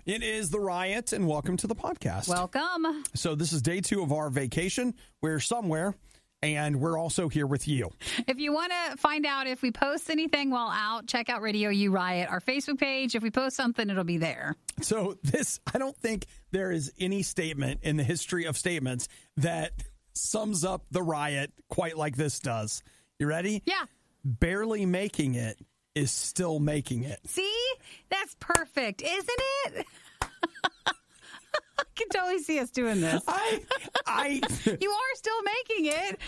It is the Riot, and welcome to the podcast. Welcome. So this is day 2 of our vacation. We're somewhere, and we're also here with you. If you want to find out if we post anything while out, check out RadioU Riot, our Facebook page. If we post something, it'll be there. So I don't think there is any statement in the history of statements that sums up the Riot quite like this does. You ready? Yeah. Barely making it is still making it. See? That's perfect, isn't it? I can totally see us doing this. You are still making it.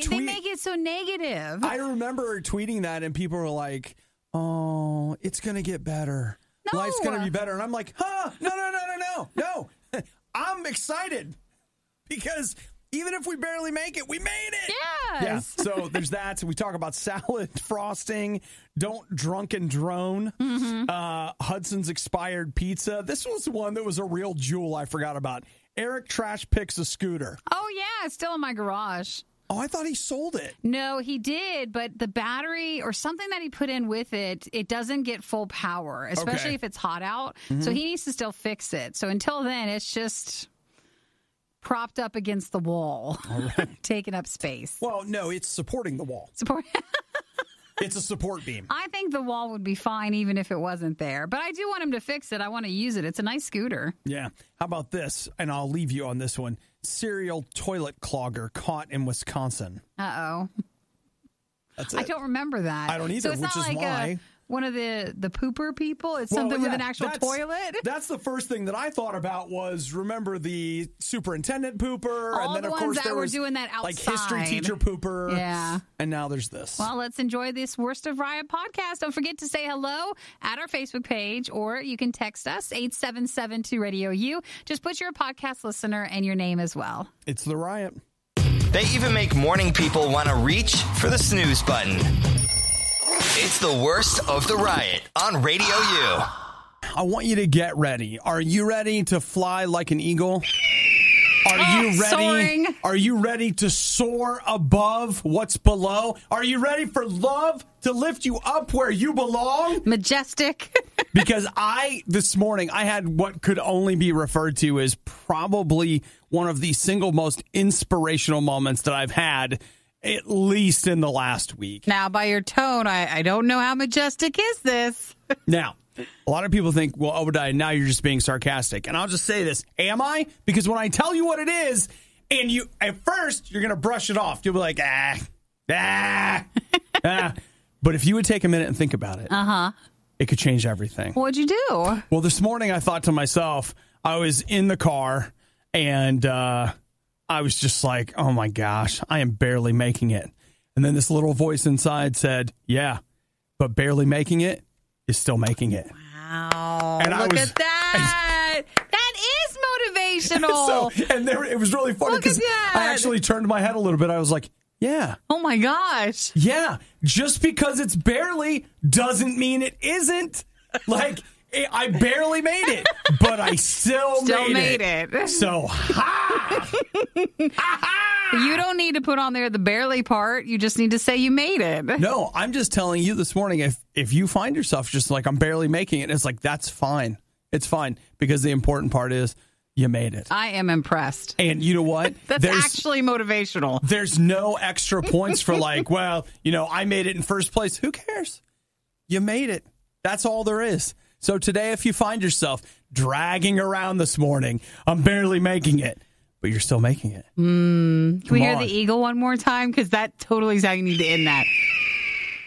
They make it so negative. I remember tweeting that, and people were like, oh, it's going to get better. No. Life's going to be better. And I'm like, no. I'm excited because even if we barely make it, we made it. Yes. Yeah. So there's that. So we talk about salad frosting, don't drunk and drone, Hudson's expired pizza. This was one that was a real jewel I forgot about. Eric trash picks a scooter. Oh, yeah. It's still in my garage. Oh, I thought he sold it. No, he did, but the battery or something that he put in with it, it doesn't get full power, especially if it's hot out. So he needs to still fix it. So until then, it's just propped up against the wall, taking up space. Well, no, it's supporting the wall. It's a support beam. I think the wall would be fine even if it wasn't there. But I do want him to fix it. I want to use it. It's a nice scooter. Yeah. How about this? And I'll leave you on this one. Serial toilet clogger caught in Wisconsin. Uh-oh. That's it. I don't remember that. I don't either, so it's which not is like why. One of the pooper people? It's something with an actual toilet? That's the first thing that I thought about was, remember the superintendent pooper? All and then, the of ones course, that there were was doing that outside. like history teacher pooper. Yeah. And now there's this. Well, let's enjoy this Worst of Riot podcast. Don't forget to say hello at our Facebook page, or you can text us, 877-2-RADIO-U. Just put your podcast listener and your name as well. It's the Riot. They even make morning people want to reach for the snooze button. It's the Worst of the Riot on RadioU. I want you to get ready. Are you ready to fly like an eagle? Are you ready? Soaring. Are you ready to soar above what's below? Are you ready for love to lift you up where you belong? Majestic. Because this morning, I had what could only be referred to as probably one of the single most inspirational moments that I've had, at least in the last week. Now, by your tone, I don't know how majestic is this. Now, a lot of people think, well, Obadiah, now you're just being sarcastic. And I'll just say this. Am I? Because when I tell you what it is, and you, at first, you're going to brush it off. You'll be like, But if you would take a minute and think about it, it could change everything. What'd you do? Well, this morning I thought to myself, I was in the car, and I was just like, oh my gosh, I am barely making it. And then this little voice inside said, yeah, but barely making it is still making it. Wow. And Look at that. That is motivational. It was really funny because I actually turned my head a little bit. I was like, yeah. Oh my gosh. Yeah. Just because it's barely doesn't mean it isn't. Like, I barely made it, but I still made it. So, You don't need to put on there the barely part. You just need to say you made it. No, I'm just telling you this morning, if you find yourself just like, I'm barely making it, it's like, that's fine. It's fine. Because the important part is you made it. I am impressed. And you know what? That's actually motivational. There's no extra points for like, well, I made it in first place. Who cares? You made it. That's all there is. So today, if you find yourself dragging around this morning, I'm barely making it, but you're still making it. Can we hear the eagle one more time? Because that totally is how you need to end that.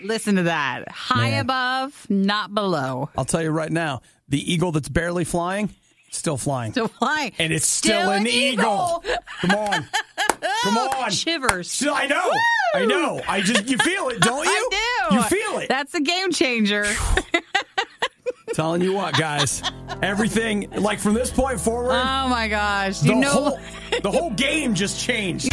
Listen to that. High above, not below. I'll tell you right now, the eagle that's barely flying, still flying. Still flying. And it's still an eagle. Come on. Come on. Shivers. I know. Woo! I know. You feel it, don't you? I do. You feel it. That's a game changer. Telling you what, guys, everything, like from this point forward. Oh my gosh. The whole game just changed.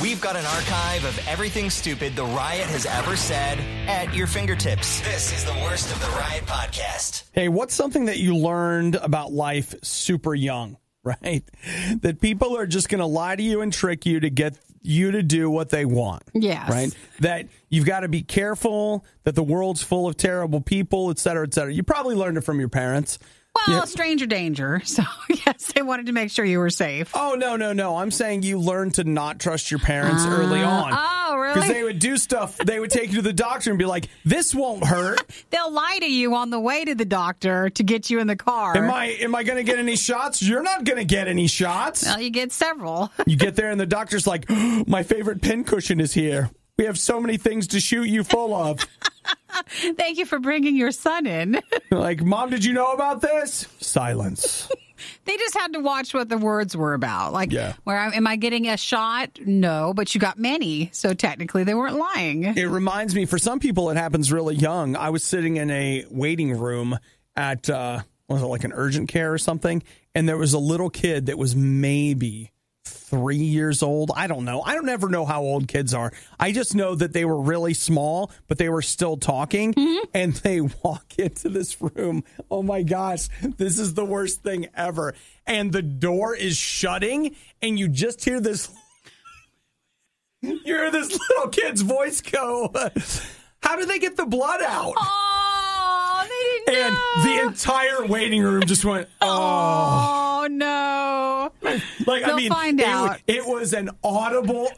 We've got an archive of everything stupid the Riot has ever said at your fingertips. This is the Worst of the Riot podcast. Hey, what's something that you learned about life super young, right? That people are just going to lie to you and trick you to get you to do what they want. Yes. Right? That you've got to be careful, that the world's full of terrible people, et cetera, et cetera. You probably learned it from your parents. Well, stranger danger. So, yes, they wanted to make sure you were safe. Oh, no. I'm saying you learn to not trust your parents early on. Oh, really? Because they would do stuff. They would take you to the doctor and be like, this won't hurt. They'll lie to you on the way to the doctor to get you in the car. Am I going to get any shots? You're not going to get any shots. Well, you get several. You get there and the doctor's like, oh, my favorite pincushion is here. We have so many things to shoot you full of. Thank you for bringing your son in. Like, Mom, did you know about this? Silence. They just had to watch what the words were about. Like, yeah. Am I getting a shot? No, but you got many. So technically they weren't lying. It reminds me, for some people, it happens really young. I was sitting in a waiting room at, was it like an urgent care or something? And there was a little kid that was maybe 3 years old. I don't know. I don't ever know how old kids are. I just know that they were really small, but they were still talking. Mm-hmm. And they walk into this room. Oh my gosh, this is the worst thing ever. And the door is shutting, and you just hear this. You hear this little kid's voice go, how do they get the blood out? Oh, they didn't know. And the entire waiting room just went, oh no. Like, They'll find out. It was an audible,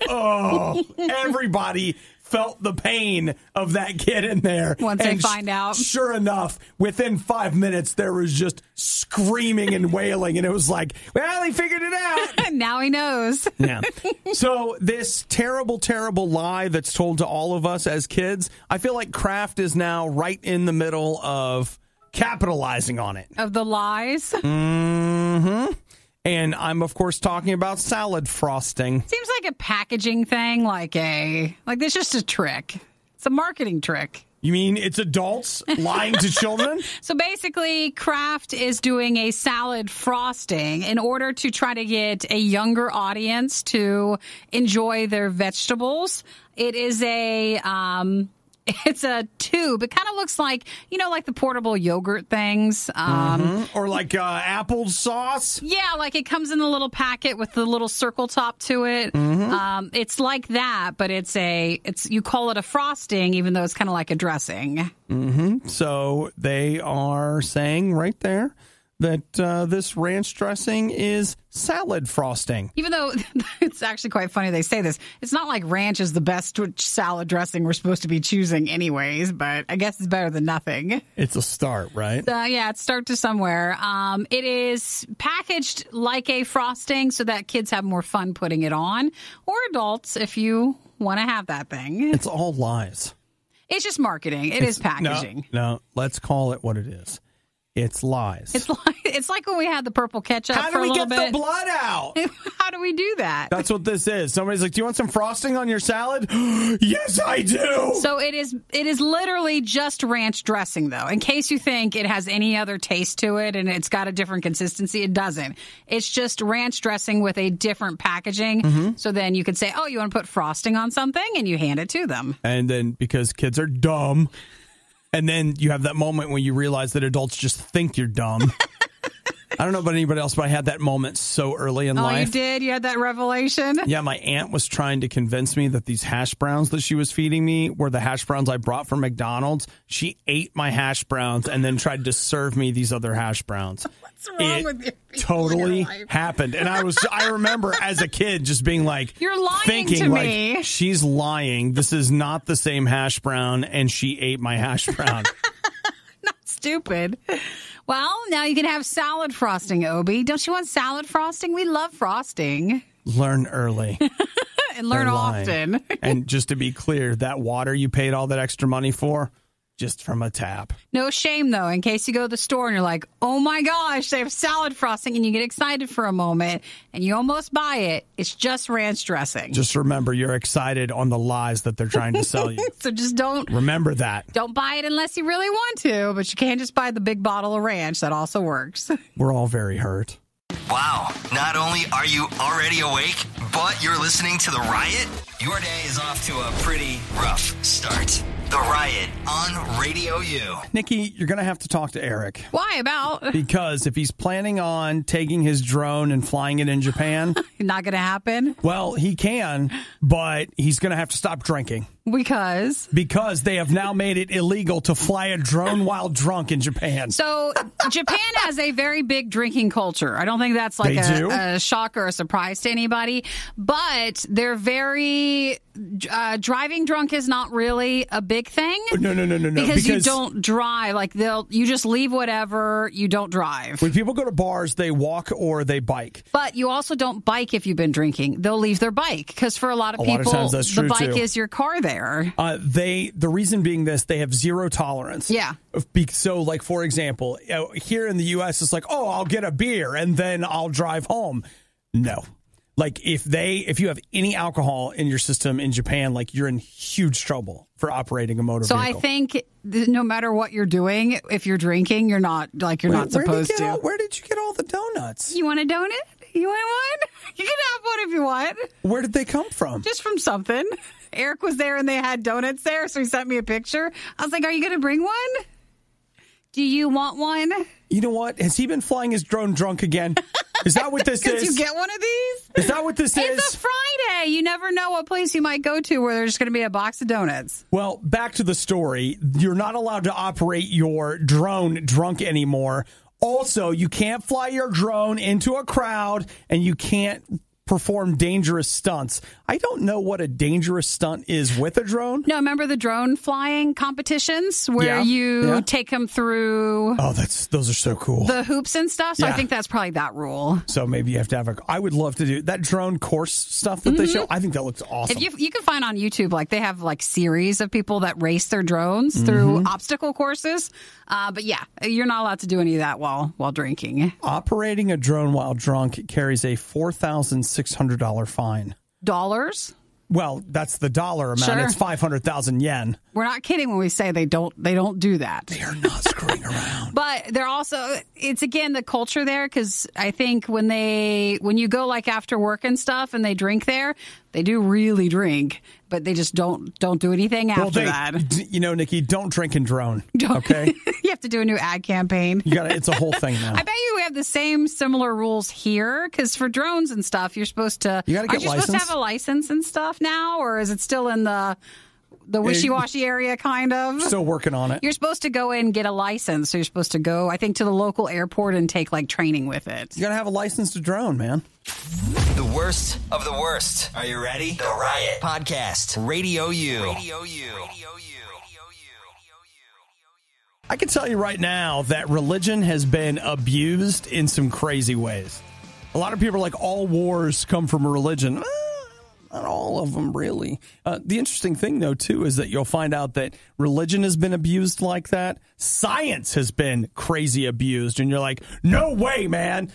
everybody felt the pain of that kid in there. Once they find out. Sure enough, within 5 minutes, there was just screaming and wailing. And it was like, well, he figured it out. Now he knows. Yeah. So this terrible, terrible lie that's told to all of us as kids, I feel like Kraft is now right in the middle of capitalizing on it. Of the lies? Mm-hmm. And I'm, of course, talking about salad frosting. Seems like a packaging thing, like it's just a trick. It's a marketing trick. You mean it's adults lying to children? So basically, Kraft is doing a salad frosting in order to try to get a younger audience to enjoy their vegetables. It is it's a tube. It kind of looks like, like the portable yogurt things. Or like apple sauce. Yeah, like it comes in a little packet with the little circle top to it. Mm-hmm. It's like that, but you call it a frosting, even though it's kind of like a dressing. Mm-hmm. So they are saying right there that this ranch dressing is salad frosting. Even though it's actually quite funny they say this. It's not like ranch is the best salad dressing we're supposed to be choosing anyways, but I guess it's better than nothing. It's a start, right? Yeah, it's start to somewhere. It is packaged like a frosting so that kids have more fun putting it on, or adults if you want to have that thing. It's all lies. It's just marketing. It's packaging. No, let's call it what it is. It's lies. It's like when we had the purple ketchup for a little bit. How do we get the blood out? How do we do that? That's what this is. Somebody's like, do you want some frosting on your salad? Yes, I do. So it is literally just ranch dressing, though. In case you think it has any other taste to it and it's got a different consistency, it doesn't. It's just ranch dressing with a different packaging. Mm-hmm. So then you could say, oh, you want to put frosting on something? And you hand it to them. And then because kids are dumb... And then you have that moment when you realize that adults just think you're dumb. I don't know about anybody else, but I had that moment so early in life. Oh, you did? You had that revelation? Yeah, my aunt was trying to convince me that these hash browns that she was feeding me were the hash browns I brought from McDonald's. She ate my hash browns and then tried to serve me these other hash browns. What's wrong with you? Totally happened. And I remember as a kid just being like, you're lying thinking, to me. Like, she's lying. This is not the same hash brown, and she ate my hash brown. Not stupid. Well, now you can have salad frosting, Obi. Don't you want salad frosting? We love frosting. Learn early. And learn often. And just to be clear, that water you paid all that extra money for, just from a tap. No shame, though, in case you go to the store and you're like, oh my gosh, they have salad frosting, and you get excited for a moment and you almost buy it. It's just ranch dressing. Just remember, you're excited on the lies that they're trying to sell you. So just don't. Remember that. Don't buy it unless you really want to, but you can't just buy the big bottle of ranch. That also works. We're all very hurt. Wow. Not only are you already awake, but you're listening to The Riot? Your day is off to a pretty rough start. The Riot on RadioU. Nikki, you're going to have to talk to Eric. Why about? Because if he's planning on taking his drone and flying it in Japan... Not going to happen? Well, he can, but he's going to have to stop drinking. Because they have now made it illegal to fly a drone while drunk in Japan. So Japan has a very big drinking culture. I don't think that's like a shock or a surprise to anybody. But they're very... driving drunk is not really a big thing. No. Because you don't drive. Like you just leave whatever. You don't drive. When people go to bars, they walk or they bike. But you also don't bike if you've been drinking. They'll leave their bike because for a lot of people, times that's true the bike too. is your car there. The reason being this, they have zero tolerance. Yeah. So, like, for example, here in the U.S., it's like, oh, I'll get a beer and then I'll drive home. No. Like, if you have any alcohol in your system in Japan, like, you're in huge trouble for operating a motor vehicle. So I think no matter what you're doing, if you're drinking, you're not supposed to. Where did you get all the donuts? You want a donut? You want one? You can have one if you want. Where did they come from? Just from something. Eric was there and they had donuts there, so he sent me a picture. I was like, are you going to bring one? Do you want one? You know what? Has he been flying his drone drunk again? Is that what this is? Could you get one of these? Is that what this is? It's a Friday. You never know what place you might go to where there's going to be a box of donuts. Well, back to the story. You're not allowed to operate your drone drunk anymore. Also, you can't fly your drone into a crowd, and you can't perform dangerous stunts. I don't know what a dangerous stunt is with a drone. No, remember the drone flying competitions where you take them through... Oh, those are so cool. The hoops and stuff. So I think that's probably that rule. So maybe you have to have I would love to do that drone course stuff that they show. I think that looks awesome. If you can find on YouTube, like they have like series of people that race their drones through obstacle courses. But yeah, you're not allowed to do any of that while drinking. Operating a drone while drunk carries a $4,600 fine. Dollars? Well, that's the dollar amount. Sure. It's 500,000 yen. We're not kidding when we say they don't do that. They are not screwing around. But they're also, it's again the culture there, because I think when you go like after work and stuff and they drink there, they do really drink, but they just don't do anything after that. You know, Nikki, don't drink and drone. Okay, you have to do a new ad campaign. It's a whole thing now. I bet you we have the similar rules here, because for drones and stuff, you're supposed to. You got to get licensed. Supposed to have a license and stuff now, or is it still in the wishy-washy area, kind of? Still working on it. You're supposed to go in and get a license. So you're supposed to go, I think, to the local airport and take, like, training with it. You got to have a license to drone, man. The worst of the worst. Are you ready? The Riot Podcast. RadioU. I can tell you right now that religion has been abused in some crazy ways. A lot of people are like, all wars come from religion. Not all of them, really. The interesting thing, though, too, is that you'll find out that religion has been abused like that. Science has been crazy abused. And you're like, no way, man.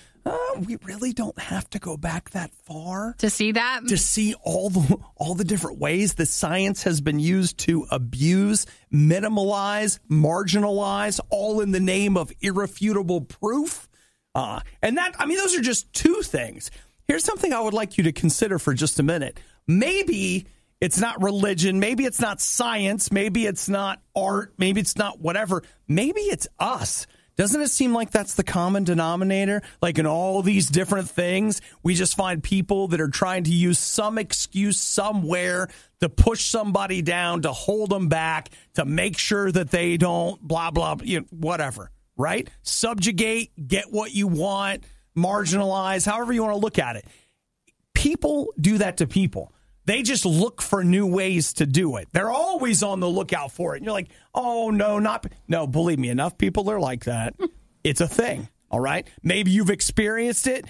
We really don't have to go back that far to see that, to see all the different ways that science has been used to abuse, minimalize, marginalize, all in the name of irrefutable proof. And that, I mean, those are just two things. Here's something I would like you to consider for just a minute. Maybe it's not religion. Maybe it's not science. Maybe it's not art. Maybe it's not whatever. Maybe it's us. Doesn't it seem like that's the common denominator? Like in all these different things, we just find people that are trying to use some excuse somewhere to push somebody down, to hold them back, to make sure that they don't blah, blah, whatever, right? Subjugate, get what you want, marginalize, however you want to look at it. People do that to people. They just look for new ways to do it. They're always on the lookout for it. And you're like, oh, no, believe me, enough people are like that. It's a thing, all right? Maybe you've experienced it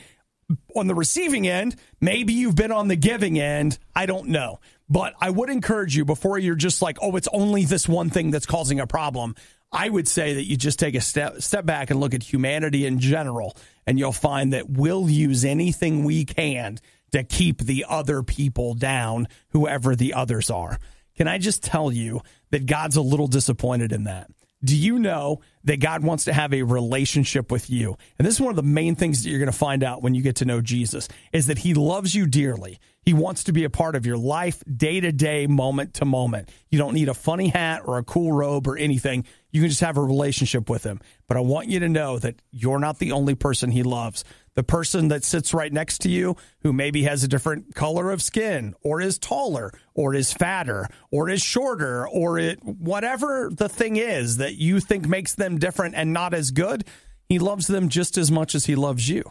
on the receiving end. Maybe you've been on the giving end. I don't know. But I would encourage you, before you're just like, oh, it's only this one thing that's causing a problem, I would say that you just take a step back and look at humanity in general, and you'll find that we'll use anything we can to keep the other people down, whoever the others are. Can I just tell you that God's a little disappointed in that? Do you know that God wants to have a relationship with you? And this is one of the main things that you're going to find out when you get to know Jesus, is that he loves you dearly. He wants to be a part of your life, day to day, moment to moment. You don't need a funny hat or a cool robe or anything. You can just have a relationship with him. But I want you to know that you're not the only person he loves. The person that sits right next to you who maybe has a different color of skin or is taller or is fatter or is shorter or whatever the thing is that you think makes them different and not as good, he loves them just as much as he loves you.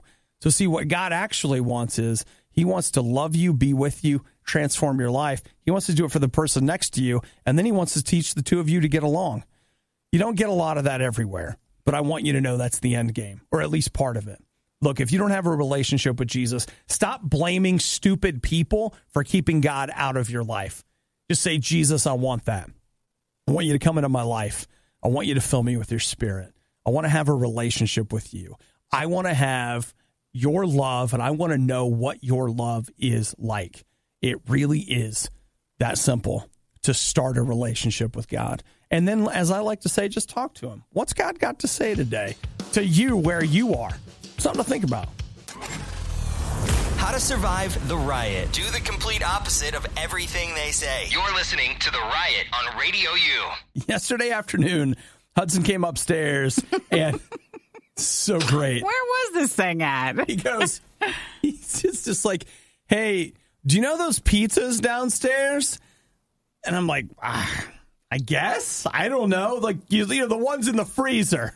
So see, what God actually wants is he wants to love you, be with you, transform your life. He wants to do it for the person next to you, and then he wants to teach the two of you to get along. You don't get a lot of that everywhere, but I want you to know that's the end game, or at least part of it. Look, if you don't have a relationship with Jesus, stop blaming stupid people for keeping God out of your life. Just say, Jesus, I want that. I want you to come into my life. I want you to fill me with your spirit. I want to have a relationship with you. I want to have your love, and I want to know what your love is like. It really is that simple to start a relationship with God. And then, as I like to say, just talk to him. What's God got to say today to you where you are? Something to think about. How to survive the riot. Do the complete opposite of everything they say. You're listening to The Riot on Radio U. Yesterday afternoon, Hudson came upstairs and so great. Where was this thing at? He goes, he's just like, hey, do you know those pizzas downstairs? And I'm like, I guess. I don't know. Like, you know, the ones in the freezer.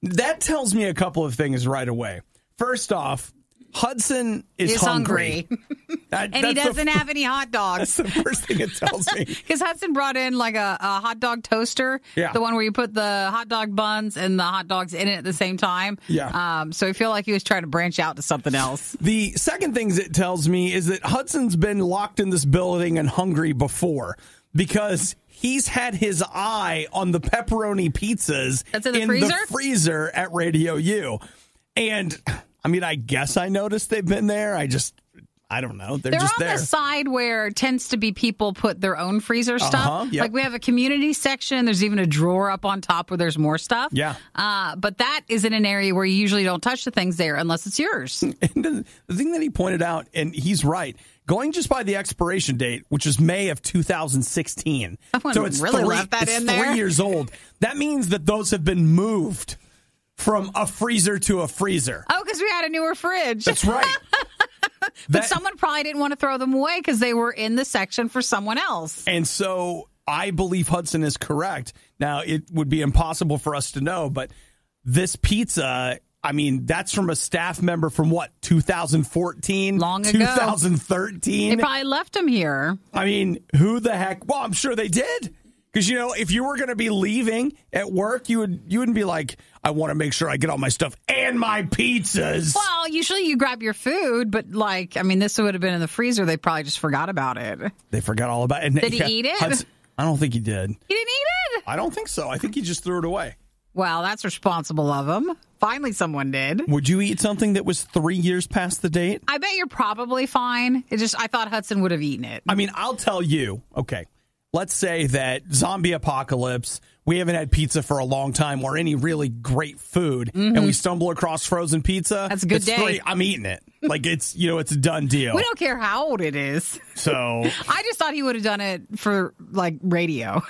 That tells me a couple of things right away. First off, Hudson is hungry. And he doesn't have any hot dogs. That's the first thing it tells me. Because Hudson brought in like a hot dog toaster. Yeah. The one where you put the hot dog buns and the hot dogs in it at the same time. Yeah. So I feel like he was trying to branch out to something else. The second thing it tells me is that Hudson's been locked in this building and hungry before because he's had his eye on the pepperoni pizzas that's in the freezer at Radio U. And I mean, I guess I noticed they've been there. I don't know. They're just there. On the side where it tends to be people put their own freezer stuff. Yep. Like we have a community section. There's even a drawer up on top where there's more stuff. Yeah. But that is in an area where you usually don't touch the things there unless it's yours. And the thing that he pointed out, and he's right, going just by the expiration date, which is May of 2016. So it's really left that in there. 3 years old. That means that those have been moved from a freezer to a freezer. Oh, because we had a newer fridge. That's right. But someone probably didn't want to throw them away because they were in the section for someone else. And so I believe Hudson is correct. Now, it would be impossible for us to know, but this pizza, I mean, that's from a staff member from what, 2014? Long ago. 2013? They probably left them here. I mean, who the heck? Well, I'm sure they did. Because, you know, if you were going to be leaving at work, you wouldn't be like, I want to make sure I get all my stuff and my pizzas. Well, usually you grab your food, but like, I mean, this would have been in the freezer. They probably just forgot about it. They forgot all about it. Did he eat it? I don't think he did. He didn't eat it? I don't think so. I think he just threw it away. Well, that's responsible of him. Finally, someone did. Would you eat something that was 3 years past the date? I bet you're probably fine. I thought Hudson would have eaten it. I mean, I'll tell you. Okay. Let's say that zombie apocalypse, we haven't had pizza for a long time or any really great food, and we stumble across frozen pizza. That's a good day. I'm eating it. Like, it's, you know, it's a done deal. We don't care how old it is. So I just thought he would have done it for, like, radio.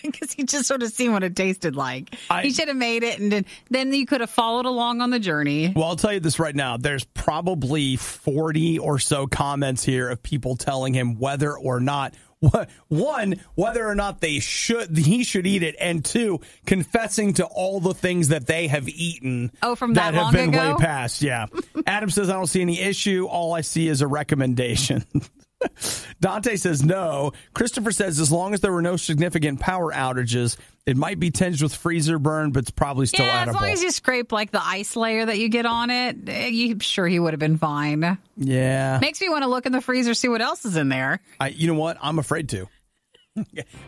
Because he just sort of seen what it tasted like. He should have made it, and then you could have followed along on the journey. Well, I'll tell you this right now. There's probably 40 or so comments here of people telling him whether or not one, whether or not he should eat it, and two, confessing to all the things that they have eaten. Oh, from that have long been ago? way past. Yeah. Adam says, I don't see any issue. All I see is a recommendation. Dante says no. Christopher says as long as there were no significant power outages, it might be tinged with freezer burn, but it's probably still edible. As long as you scrape like the ice layer that you get on it, I'm sure he would have been fine. Yeah. Makes me want to look in the freezer, see what else is in there. You know what? I'm afraid to.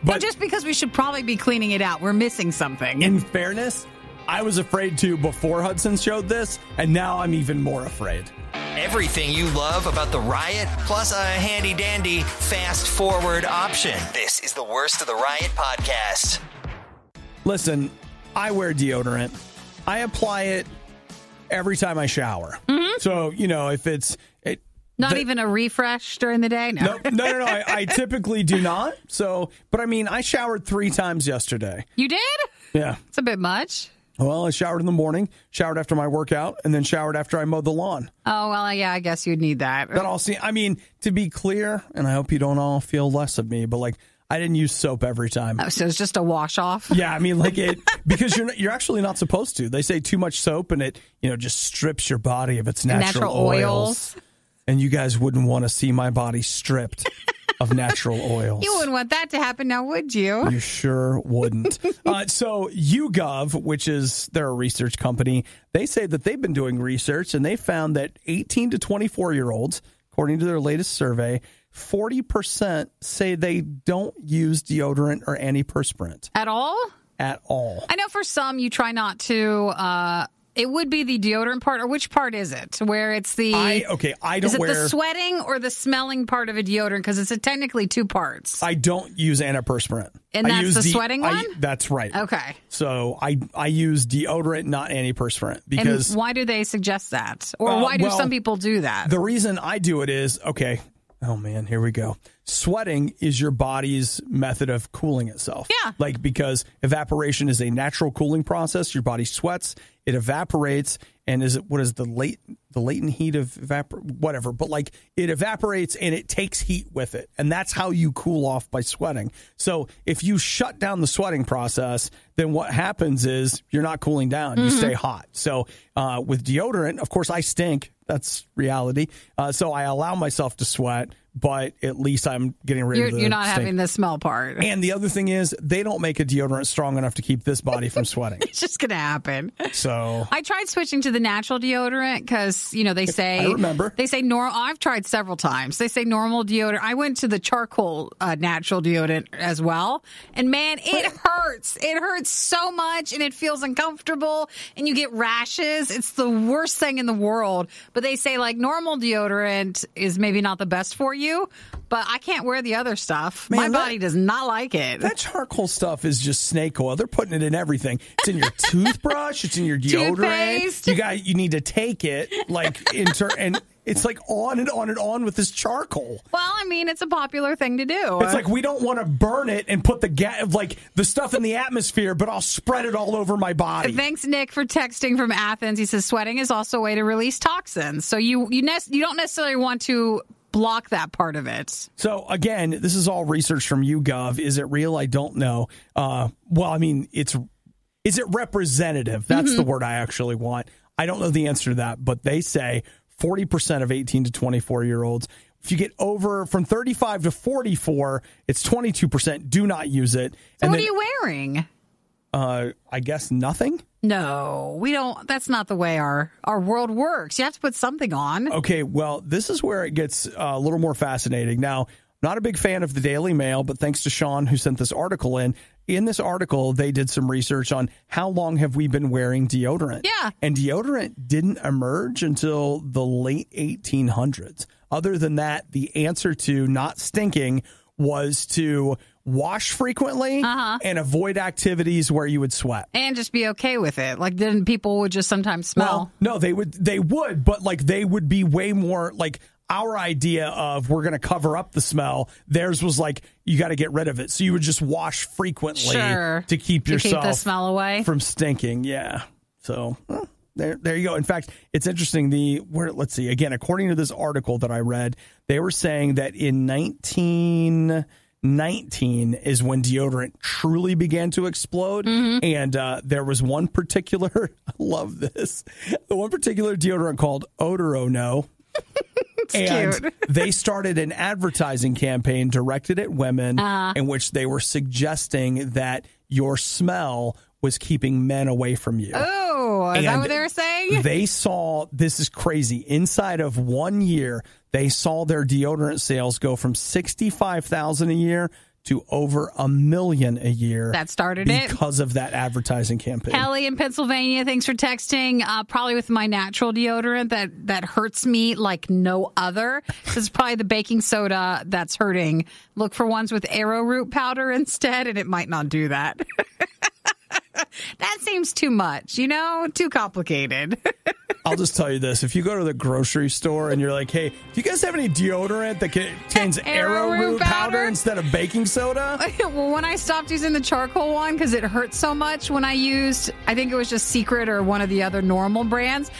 But just because we should probably be cleaning it out, we're missing something. In fairness, I was afraid to before Hudson showed this, and now I'm even more afraid. Everything you love about the Riot, plus a handy-dandy fast-forward option. This is the Worst of the Riot podcast. Listen, I wear deodorant. I apply it every time I shower. Mm-hmm. So, you know, if it's... Not even a refresh during the day? No. I typically do not. So, but I mean, I showered 3 times yesterday. You did? Yeah. It's a bit much. Well, I showered in the morning, showered after my workout, and then showered after I mowed the lawn. Oh, well, yeah, I guess you'd need that. That all seems, I mean, to be clear, and I hope you don't all feel less of me, but like, I didn't use soap every time. Oh, so it's just a wash off? Yeah, I mean, like because you're actually not supposed to. They say too much soap and it, just strips your body of its natural oils. And you guys wouldn't want to see my body stripped of natural oils. You wouldn't want that to happen now, would you? You sure wouldn't. So YouGov, which is they're a research company, they say that they've been doing research and they found that 18 to 24-year-olds, according to their latest survey, 40% say they don't use deodorant or antiperspirant. At all? At all. I know for some you try not to. It would be the deodorant part, or which part is it? Where it's the... I don't is it wear... the sweating or the smelling part of a deodorant? Because it's technically two parts. I don't use antiperspirant. And that's the sweating one? That's right. Okay. So I use deodorant, not antiperspirant. Because... And why do they suggest that? Or why do some people do that? The reason I do it is, oh man, here we go. Sweating is your body's method of cooling itself. Yeah. Like, because evaporation is a natural cooling process. Your body sweats, it evaporates, and what is the latent heat of whatever, but like it evaporates and it takes heat with it. And that's how you cool off, by sweating. So if you shut down the sweating process, then what happens is you're not cooling down. You stay hot. So with deodorant, of course, I stink. That's reality. So I allow myself to sweat, but at least I'm getting rid of the You're not stink. having the smell part. And the other thing is, they don't make a deodorant strong enough to keep this body from sweating. It's just going to happen. So I tried switching to the natural deodorant because, they say... I remember. They say normal... I've tried several times. They say normal deodorant. I went to the charcoal natural deodorant as well. And man, it hurts. It hurts so much and it feels uncomfortable and you get rashes. It's the worst thing in the world. But they say like normal deodorant is maybe not the best for you, but I can't wear the other stuff. My body does not like it. That charcoal stuff is just snake oil. They're putting it in everything. It's in your toothbrush. It's in your deodorant. Toothpaste. You need to take it and it's like on and on and on with this charcoal. Well, I mean, it's a popular thing to do. It's like, we don't want to burn it and put the stuff in the atmosphere, but I'll spread it all over my body. Thanks, Nick, for texting from Athens. He says sweating is also a way to release toxins. So you don't necessarily want to block that part of it. So again, this is all research from YouGov. Is it real? I don't know. Is it representative? That's the word I actually want. I don't know the answer to that, but they say 40% of 18 to 24-year-olds. If you get over from 35 to 44, it's 22%. Do not use it. So what are you wearing? I guess nothing. No, we don't. That's not the way our world works. You have to put something on. Okay, well, this is where it gets a little more fascinating. Now, not a big fan of the Daily Mail, but thanks to Sean who sent this article in. In this article, they did some research on how long have we been wearing deodorant. Yeah. And deodorant didn't emerge until the late 1800s. Other than that, the answer to not stinking was to wash frequently and avoid activities where you would sweat. And just be okay with it. Like, then people would just sometimes smell. Well, no, they would, but like they would be way more like our idea of we're going to cover up the smell. Theirs was like, you got to get rid of it. So you would just wash frequently to keep yourself the smell away from stinking. Yeah. So there you go. In fact, it's interesting. Let's see. Again, according to this article that I read, they were saying that in 1919 is when deodorant truly began to explode. And there was one particular, I love this, one particular deodorant called Odoro No. And cute. They started an advertising campaign directed at women in which they were suggesting that your smell was keeping men away from you. Oh, is that what they were saying? They saw, this is crazy, inside of 1 year, they saw their deodorant sales go from $65,000 a year to over $1 million a year. That started because of that advertising campaign. Kelly in Pennsylvania, thanks for texting. Probably with my natural deodorant that hurts me like no other. This is probably the baking soda that's hurting. Look for ones with arrowroot powder instead, and it might not do that. That seems too much, too complicated. I'll just tell you this. If you go to the grocery store and you're like, hey, do you guys have any deodorant that contains arrowroot powder instead of baking soda? Well, when I stopped using the charcoal one because it hurt so much when I used, I think it was just Secret or one of the other normal brands,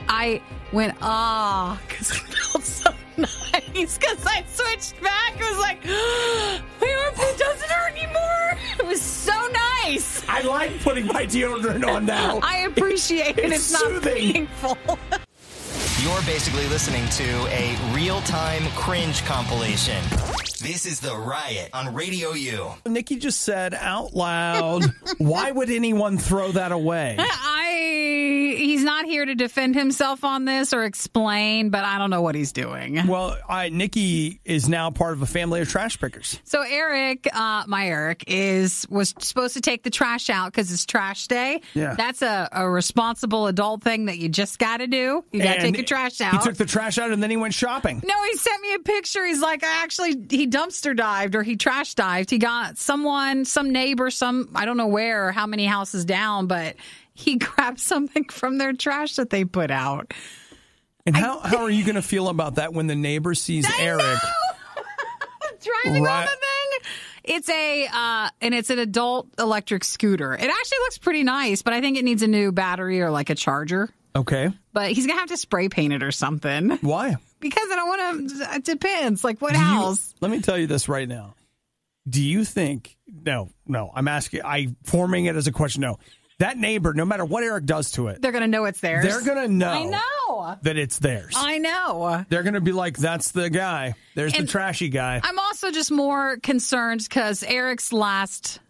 I went, because it felt so nice because I switched back. It was like, my armpit doesn't hurt anymore. It was so nice. I like putting my deodorant on now. I appreciate it. It's not painful. You're basically listening to a real-time cringe compilation. This is The Riot on Radio U. Nikki just said out loud, why would anyone throw that away? He's not here to defend himself on this or explain, but I don't know what he's doing. Well, Nikki is now part of a family of trash pickers. So Eric, my Eric, was supposed to take the trash out because it's trash day. Yeah. That's a responsible adult thing that you just got to do. You got to take your trash out. He took the trash out and then he went shopping. No, he sent me a picture. He's like, he dumpster dived or he trash dived. He got some neighbor, I don't know where or how many houses down, but he grabbed something from their trash that they put out. And how are you going to feel about that when the neighbor sees Eric driving on the thing? It's it's an adult electric scooter. It actually looks pretty nice, but I think it needs a new battery or like a charger. Okay. But he's going to have to spray paint it or something. Why? Because I don't want to, it depends. Like what house? Let me tell you this right now. Do you think, no, I'm forming it as a question. No. That neighbor, no matter what Eric does to it, they're going to know it's theirs. They're going to know. I know. That it's theirs. I know. They're going to be like, that's the guy. There's the trashy guy. I'm also just more concerned because Eric's last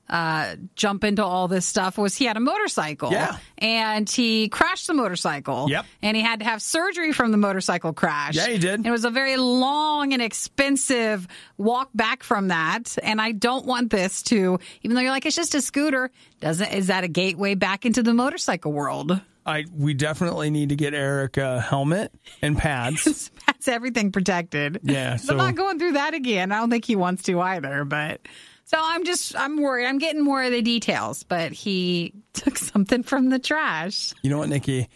jump into all this stuff was he had a motorcycle. Yeah. And he crashed the motorcycle. Yep. And he had to have surgery from the motorcycle crash. Yeah, he did. And it was a very long and expensive walk back from that. And I don't want this to, even though you're like, it's just a scooter, is that a gateway back into the motorcycle world? We definitely need to get Eric a helmet and pads. Pads, everything protected. Yeah. So I'm not going through that again. I don't think he wants to either, but... So I'm worried. I'm getting more of the details, but he took something from the trash. You know what, Nikki?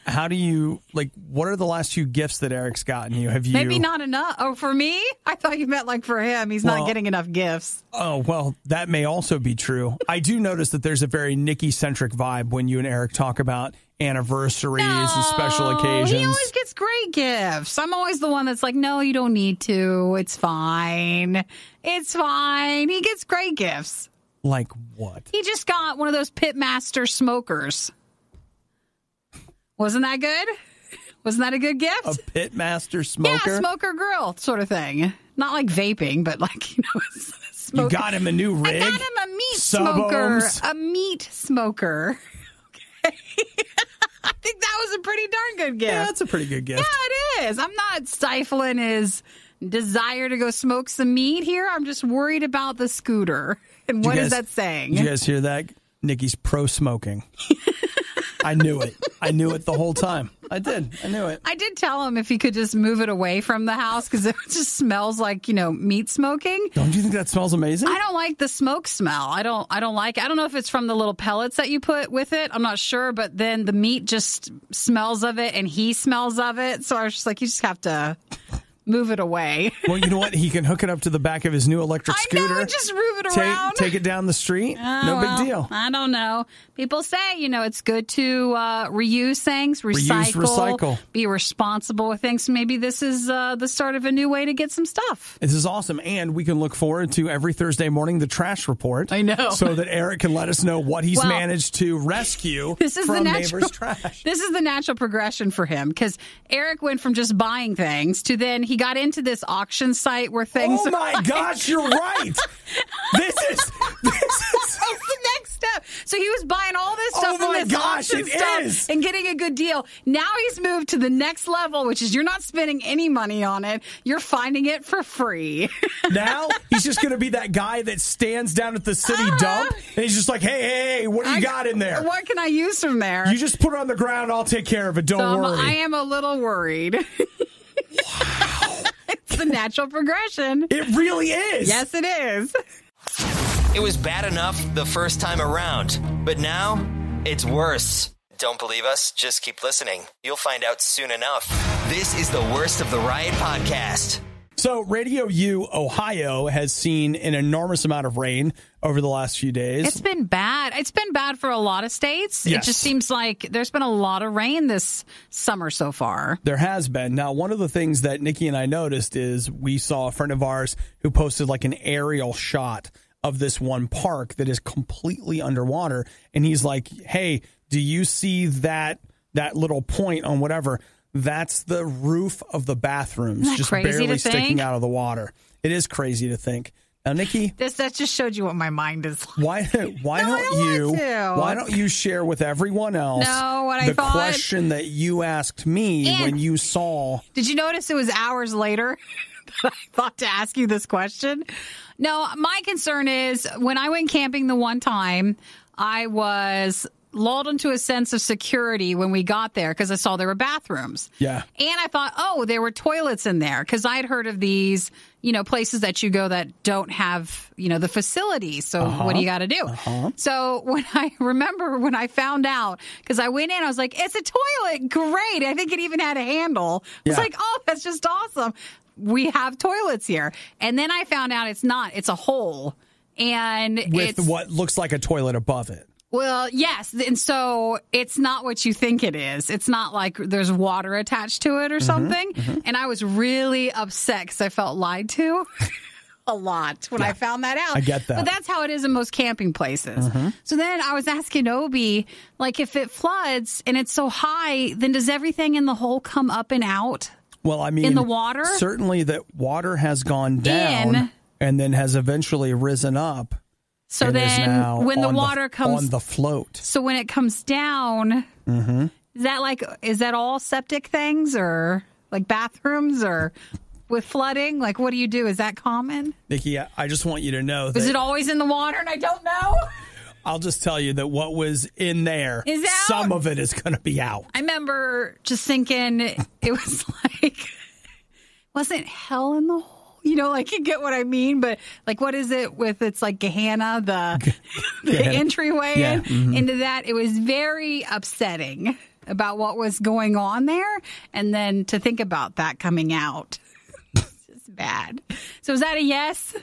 How do you, what are the last few gifts that Eric's gotten you? Have you? Maybe not enough. Oh, for me? I thought you meant for him. He's not getting enough gifts. Oh, well, that may also be true. I do notice that there's a very Nikki-centric vibe when you and Eric talk about anniversaries and special occasions. He always gets great gifts. I'm always the one that's like, no, you don't need to. It's fine. It's fine. He gets great gifts. Like what? He just got one of those Pitmaster smokers. Wasn't that good? Wasn't that a good gift? A Pitmaster smoker? Yeah, smoker grill sort of thing. Not like vaping, but smoker. You got him a new rig? I got him a meat smoker. A meat smoker. Okay. I think that was a pretty darn good gift. Yeah, that's a pretty good gift. Yeah, it is. I'm not stifling his desire to go smoke some meat here. I'm just worried about the scooter. And what is that saying? Did you guys hear that? Nikki's pro-smoking. I knew it. I knew it the whole time. I did. I knew it. I did tell him if he could just move it away from the house because it just smells like, meat smoking. Don't you think that smells amazing? I don't like the smoke smell. I don't like it. I don't know if it's from the little pellets that you put with it. I'm not sure. But then the meat just smells of it and he smells of it. So I was just like, you just have to move it away. Well, you know what? He can hook it up to the back of his new electric scooter. I know, just move it around. Take it down the street. Big deal. I don't know. People say, it's good to reuse things, recycle. Be responsible with things. Maybe this is the start of a new way to get some stuff. This is awesome. And we can look forward to every Thursday morning, the trash report. I know. So that Eric can let us know what he's managed to rescue from neighbors' trash. This is the natural progression for him because Eric went from just buying things to then he got into this auction site where things. Oh my gosh, you're right. This is the next step. So he was buying all this stuff from this auction stuff and getting a good deal. Now he's moved to the next level, which is you're not spending any money on it. You're finding it for free. Now he's just going to be that guy that stands down at the city dump and he's just like, hey, what do you got in there? What can I use from there? You just put it on the ground. I'll take care of it. Don't worry. I am a little worried. Wow. It's the natural progression. It really is. Yes, it is. It was bad enough the first time around, but now it's worse. Don't believe us? Just keep listening. You'll find out soon enough. This is the worst of the Riot podcast. So RadioU, Ohio, has seen an enormous amount of rain over the last few days. It's been bad. It's been bad for a lot of states. Yes. It just seems like there's been a lot of rain this summer so far. There has been. Now, one of the things that Nikki and I noticed is we saw a friend of ours who posted like an aerial shot of this one park that is completely underwater. And he's like, hey, do you see that little point on whatever? That's the roof of the bathrooms, just barely sticking out of the water. It is crazy to think. Now, Nikki, that just showed you what my mind is like. Why don't you share with everyone else the question that you asked me when you saw? Did you notice it was hours later that I thought to ask you this question? No, my concern is when I went camping the one time, I was lulled into a sense of security when we got there because I saw there were bathrooms. Yeah. And I thought, there were toilets in there because I'd heard of these, places that you go that don't have, the facilities. So what do you got to do? So when I found out, because I went in, I was like, it's a toilet. Great. I think it even had a handle. It's like, that's just awesome. We have toilets here. And then I found out it's not. It's a hole. And with what looks like a toilet above it. Well, yes. And so it's not what you think it is. It's not like there's water attached to it or something. And I was really upset because I felt lied to a lot when I found that out. I get that. But that's how it is in most camping places. So then I was asking Obi, like, if it floods and it's so high, then does everything in the hole come up and out? Well, I mean, in the water? Certainly that water has gone down and then has eventually risen up. So then when the water comes on the float. So when it comes down, is that all septic things or like bathrooms or with flooding? Like, what do you do? Is that common? Nikki, I just want you to know that. Is it always in the water and I don't know? I'll just tell you that what was in there, is out? Some of it is going to be out. I remember just thinking it was like, wasn't hell in the hole? Like you get what I mean, but like, what is it with? It's like Gehenna, the entryway into that. It was very upsetting about what was going on there, and then to think about that coming out, it's just bad. So is that a yes?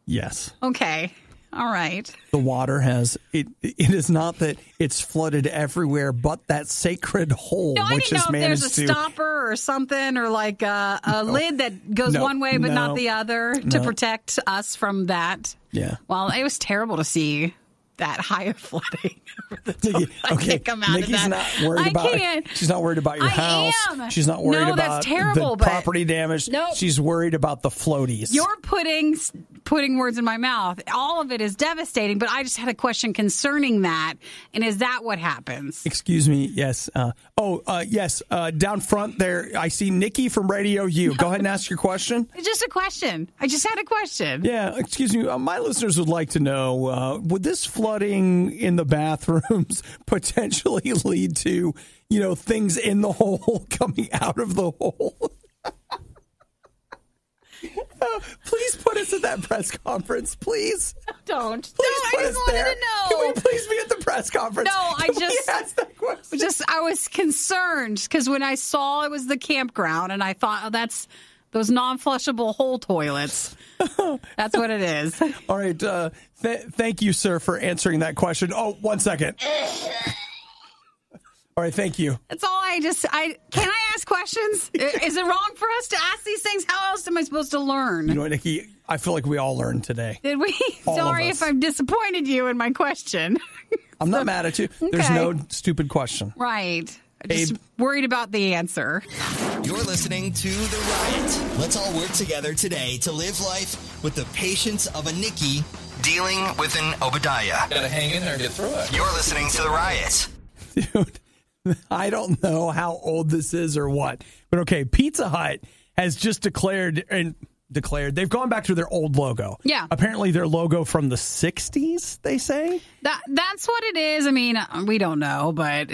Yes. Okay. All right. The water has it is not that it's flooded everywhere, but that sacred hole, which is managed to. There's a stopper or something, or like a lid that goes one way but not the other to protect us from that. Yeah. Well, it was terrible to see that high of flooding over the top. I can't come out Nikki's of that. Not worried about, she's not worried about your house. She's not worried about the property damage. Nope. She's worried about the floaties. You're putting words in my mouth. All of it is devastating, but I just had a question concerning that. And is that what happens? Excuse me. Yes. Yes. Down front there, I see Nikki from RadioU. Go ahead and ask your question. It's just a question. I just had a question. Yeah. Excuse me. My listeners would like to know, would this flooding in the bathrooms potentially lead to, things in the hole coming out of the hole? Please put us at that press conference, please. Don't. Please I just wanted to know. Can we please be at the press conference? No, Can we ask that question? I was concerned because when I saw it was the campground and I thought, that's those non-flushable hole toilets. That's what it is. All right. Thank you, sir, for answering that question. Oh, 1 second. All right, thank you. That's all can I ask questions? Is it wrong for us to ask these things? How else am I supposed to learn? You know what, Nikki? I feel like we all learned today. Did we? Sorry if I've disappointed you in my question. I'm not mad at you. Okay. There's no stupid question. Right. I'm just worried about the answer. You're listening to The Riot. Let's all work together today to live life with the patience of a Nikki dealing with an Obadiah. Gotta hang in there and get through it. You're listening to The Riot. Dude. I don't know how old this is or what, but okay, Pizza Hut has just declared they've gone back to their old logo. Yeah. Apparently their logo from the 60s, they say. That's what it is. I mean, we don't know, but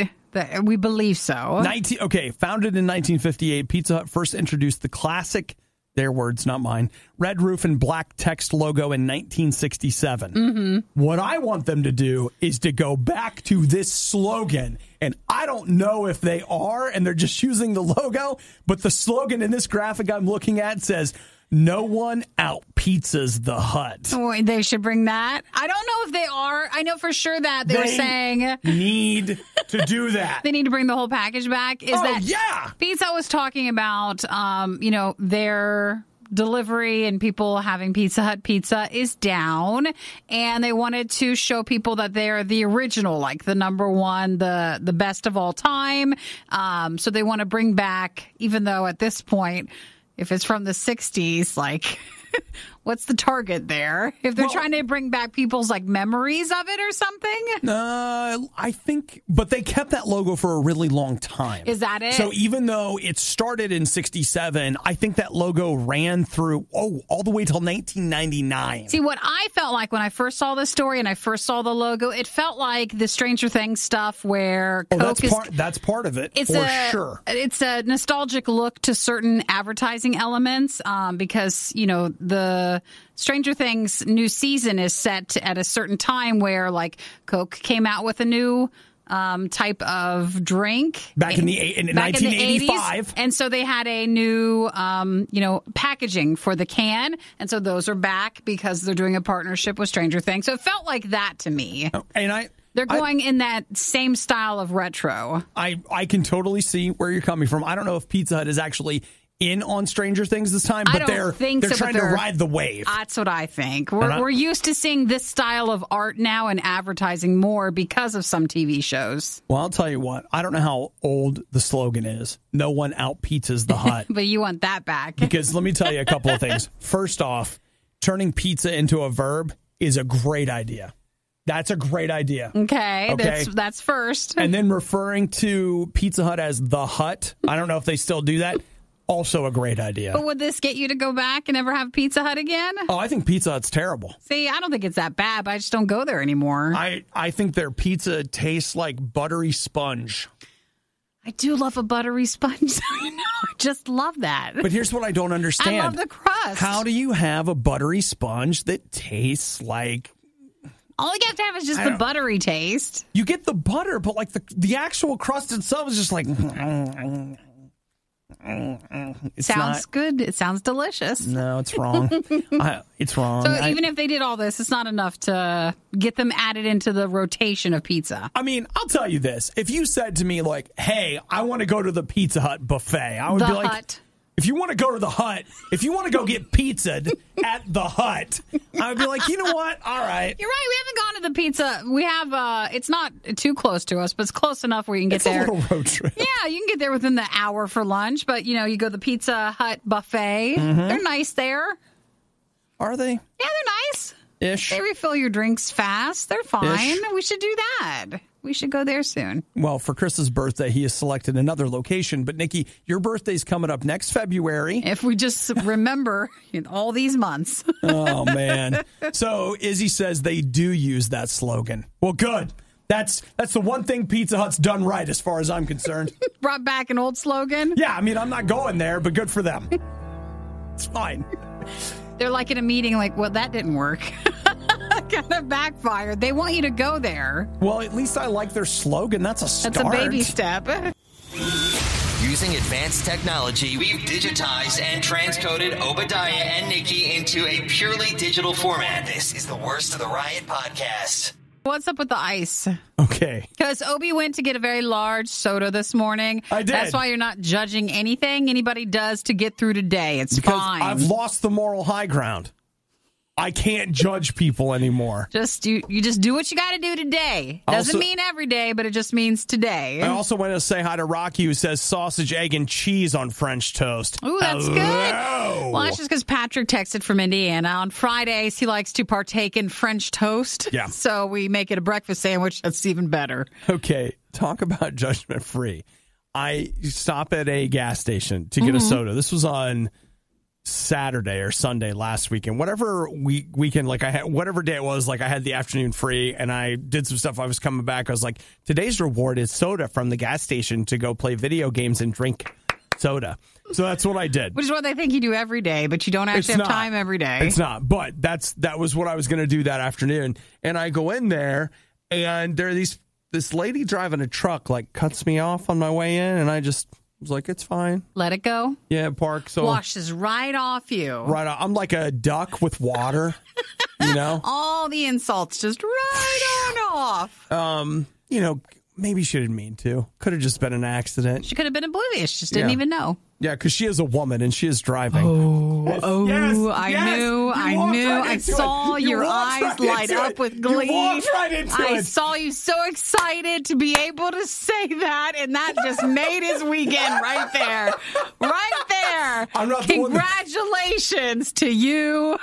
we believe so. Founded in 1958, Pizza Hut first introduced the classic their words, not mine, red roof and black text logo in 1967. What I want them to do is to go back to this slogan. And I don't know if they are, and they're just using the logo, but the slogan in this graphic I'm looking at says, "No one out pizzas the hut." Oh, they should bring that. I don't know if they are. I know for sure that they were saying need to do that. They need to bring the whole package back. Yeah. Pizza was talking about, their delivery and people having Pizza Hut pizza is down, and they wanted to show people that they're the original, like the number one, the best of all time. So they want to bring back, even though at this point, if it's from the 60s, like, what's the target there? If they're trying to bring back people's, like, memories of it or something? I think, but they kept that logo for a really long time. Is that it? So even though it started in 67, I think that logo ran through, all the way till 1999. See, what I felt like when I first saw this story and I first saw the logo, it felt like the Stranger Things stuff where Coke that's part of it, sure. It's a nostalgic look to certain advertising elements because, the Stranger Things new season is set at a certain time where, like, Coke came out with a new type of drink back in 1985, and so they had a new packaging for the can, and so those are back because they're doing a partnership with Stranger Things. So it felt like that to me. And they're going in that same style of retro. I can totally see where you're coming from. I don't know if Pizza Hut is actually in on Stranger Things this time, but they're trying to ride the wave. That's what I think. We're used to seeing this style of art now and advertising more because of some TV shows. Well, I'll tell you what. I don't know how old the slogan is. No one out pizzas the hut. But you want that back. Because let me tell you a couple of things. First off, turning pizza into a verb is a great idea. That's a great idea. Okay. That's first. And then referring to Pizza Hut as the hut. I don't know if they still do that. Also a great idea. But would this get you to go back and never have Pizza Hut again? Oh, I think Pizza Hut's terrible. See, I don't think it's that bad, but I just don't go there anymore. I think their pizza tastes like buttery sponge. I do love a buttery sponge. I just love that. But here's what I don't understand. I love the crust. How do you have a buttery sponge that tastes like... All you have to have is just the buttery taste. You get the butter, but like the actual crust itself is just like... Sounds good. It sounds delicious. No, it's wrong. It's wrong. So even if they did all this, it's not enough to get them added into the rotation of pizza. I mean, I'll tell you this. If you said to me, like, hey, I want to go to the Pizza Hut buffet, I would be like... Hut. If you want to go to the hut, if you want to go get pizzaed at the hut, I would be like, you know what? All right. You're right. We haven't gone to the pizza. We have, it's not too close to us, but it's close enough where you can get there. It's a little road trip. Yeah, you can get there within the hour for lunch, but, you go to the Pizza Hut buffet. Mm-hmm. They're nice there. Are they? Yeah, they're nice. Ish. They refill your drinks fast. They're fine. Ish. We should do that. We should go there soon. Well, for Chris's birthday, he has selected another location. But, Nikki, your birthday's coming up next February. If we just remember in all these months. Oh, man. So Izzy says they do use that slogan. Well, good. That's the one thing Pizza Hut's done right as far as I'm concerned. Brought back an old slogan? Yeah, I mean, I'm not going there, but good for them. It's fine. They're like in a meeting like, well, that didn't work. Kind of backfired. They want you to go there. Well, at least I like their slogan. That's a start. That's a baby step. Using advanced technology, we've digitized and transcoded Obadiah and Nikki into a purely digital format. This is the Worst of the Riot podcast. What's up with the ice? Okay. Because Obi went to get a very large soda this morning. I did. That's why you're not judging anything anybody does to get through today. It's because fine. I've lost the moral high ground. I can't judge people anymore. You just do what you got to do today. Doesn't mean every day, but it just means today. I also want to say hi to Rocky, who says sausage, egg, and cheese on French toast. Ooh, that's good. Well, that's just because Patrick texted from Indiana. On Fridays, he likes to partake in French toast. Yeah. So we make it a breakfast sandwich. That's even better. Okay, talk about judgment free. I stop at a gas station to get a soda. This was on Saturday or Sunday last weekend, whatever weekend, like I had, whatever day it was, like I had the afternoon free and I did some stuff. I was coming back. I was like, today's reward is soda from the gas station to go play video games and drink soda. So that's what I did. Which is what they think you do every day, but you don't actually have time every day. It's not. But that was what I was going to do that afternoon. And I go in there, and there are this lady driving a truck, like, cuts me off on my way in, and I just was like, it's fine. Let it go? Yeah, park. So washes right off you. Right off. I'm like a duck with water, you know? All the insults just right on off. You know, maybe she didn't mean to. Could have just been an accident. She could have been oblivious. She just didn't even know. Yeah, because she is a woman and she is driving. I knew. I saw your eyes light up with glee. You walked right into it. I saw you so excited to be able to say that, and that just made his weekend right there. Right there. I'm not Congratulations to you.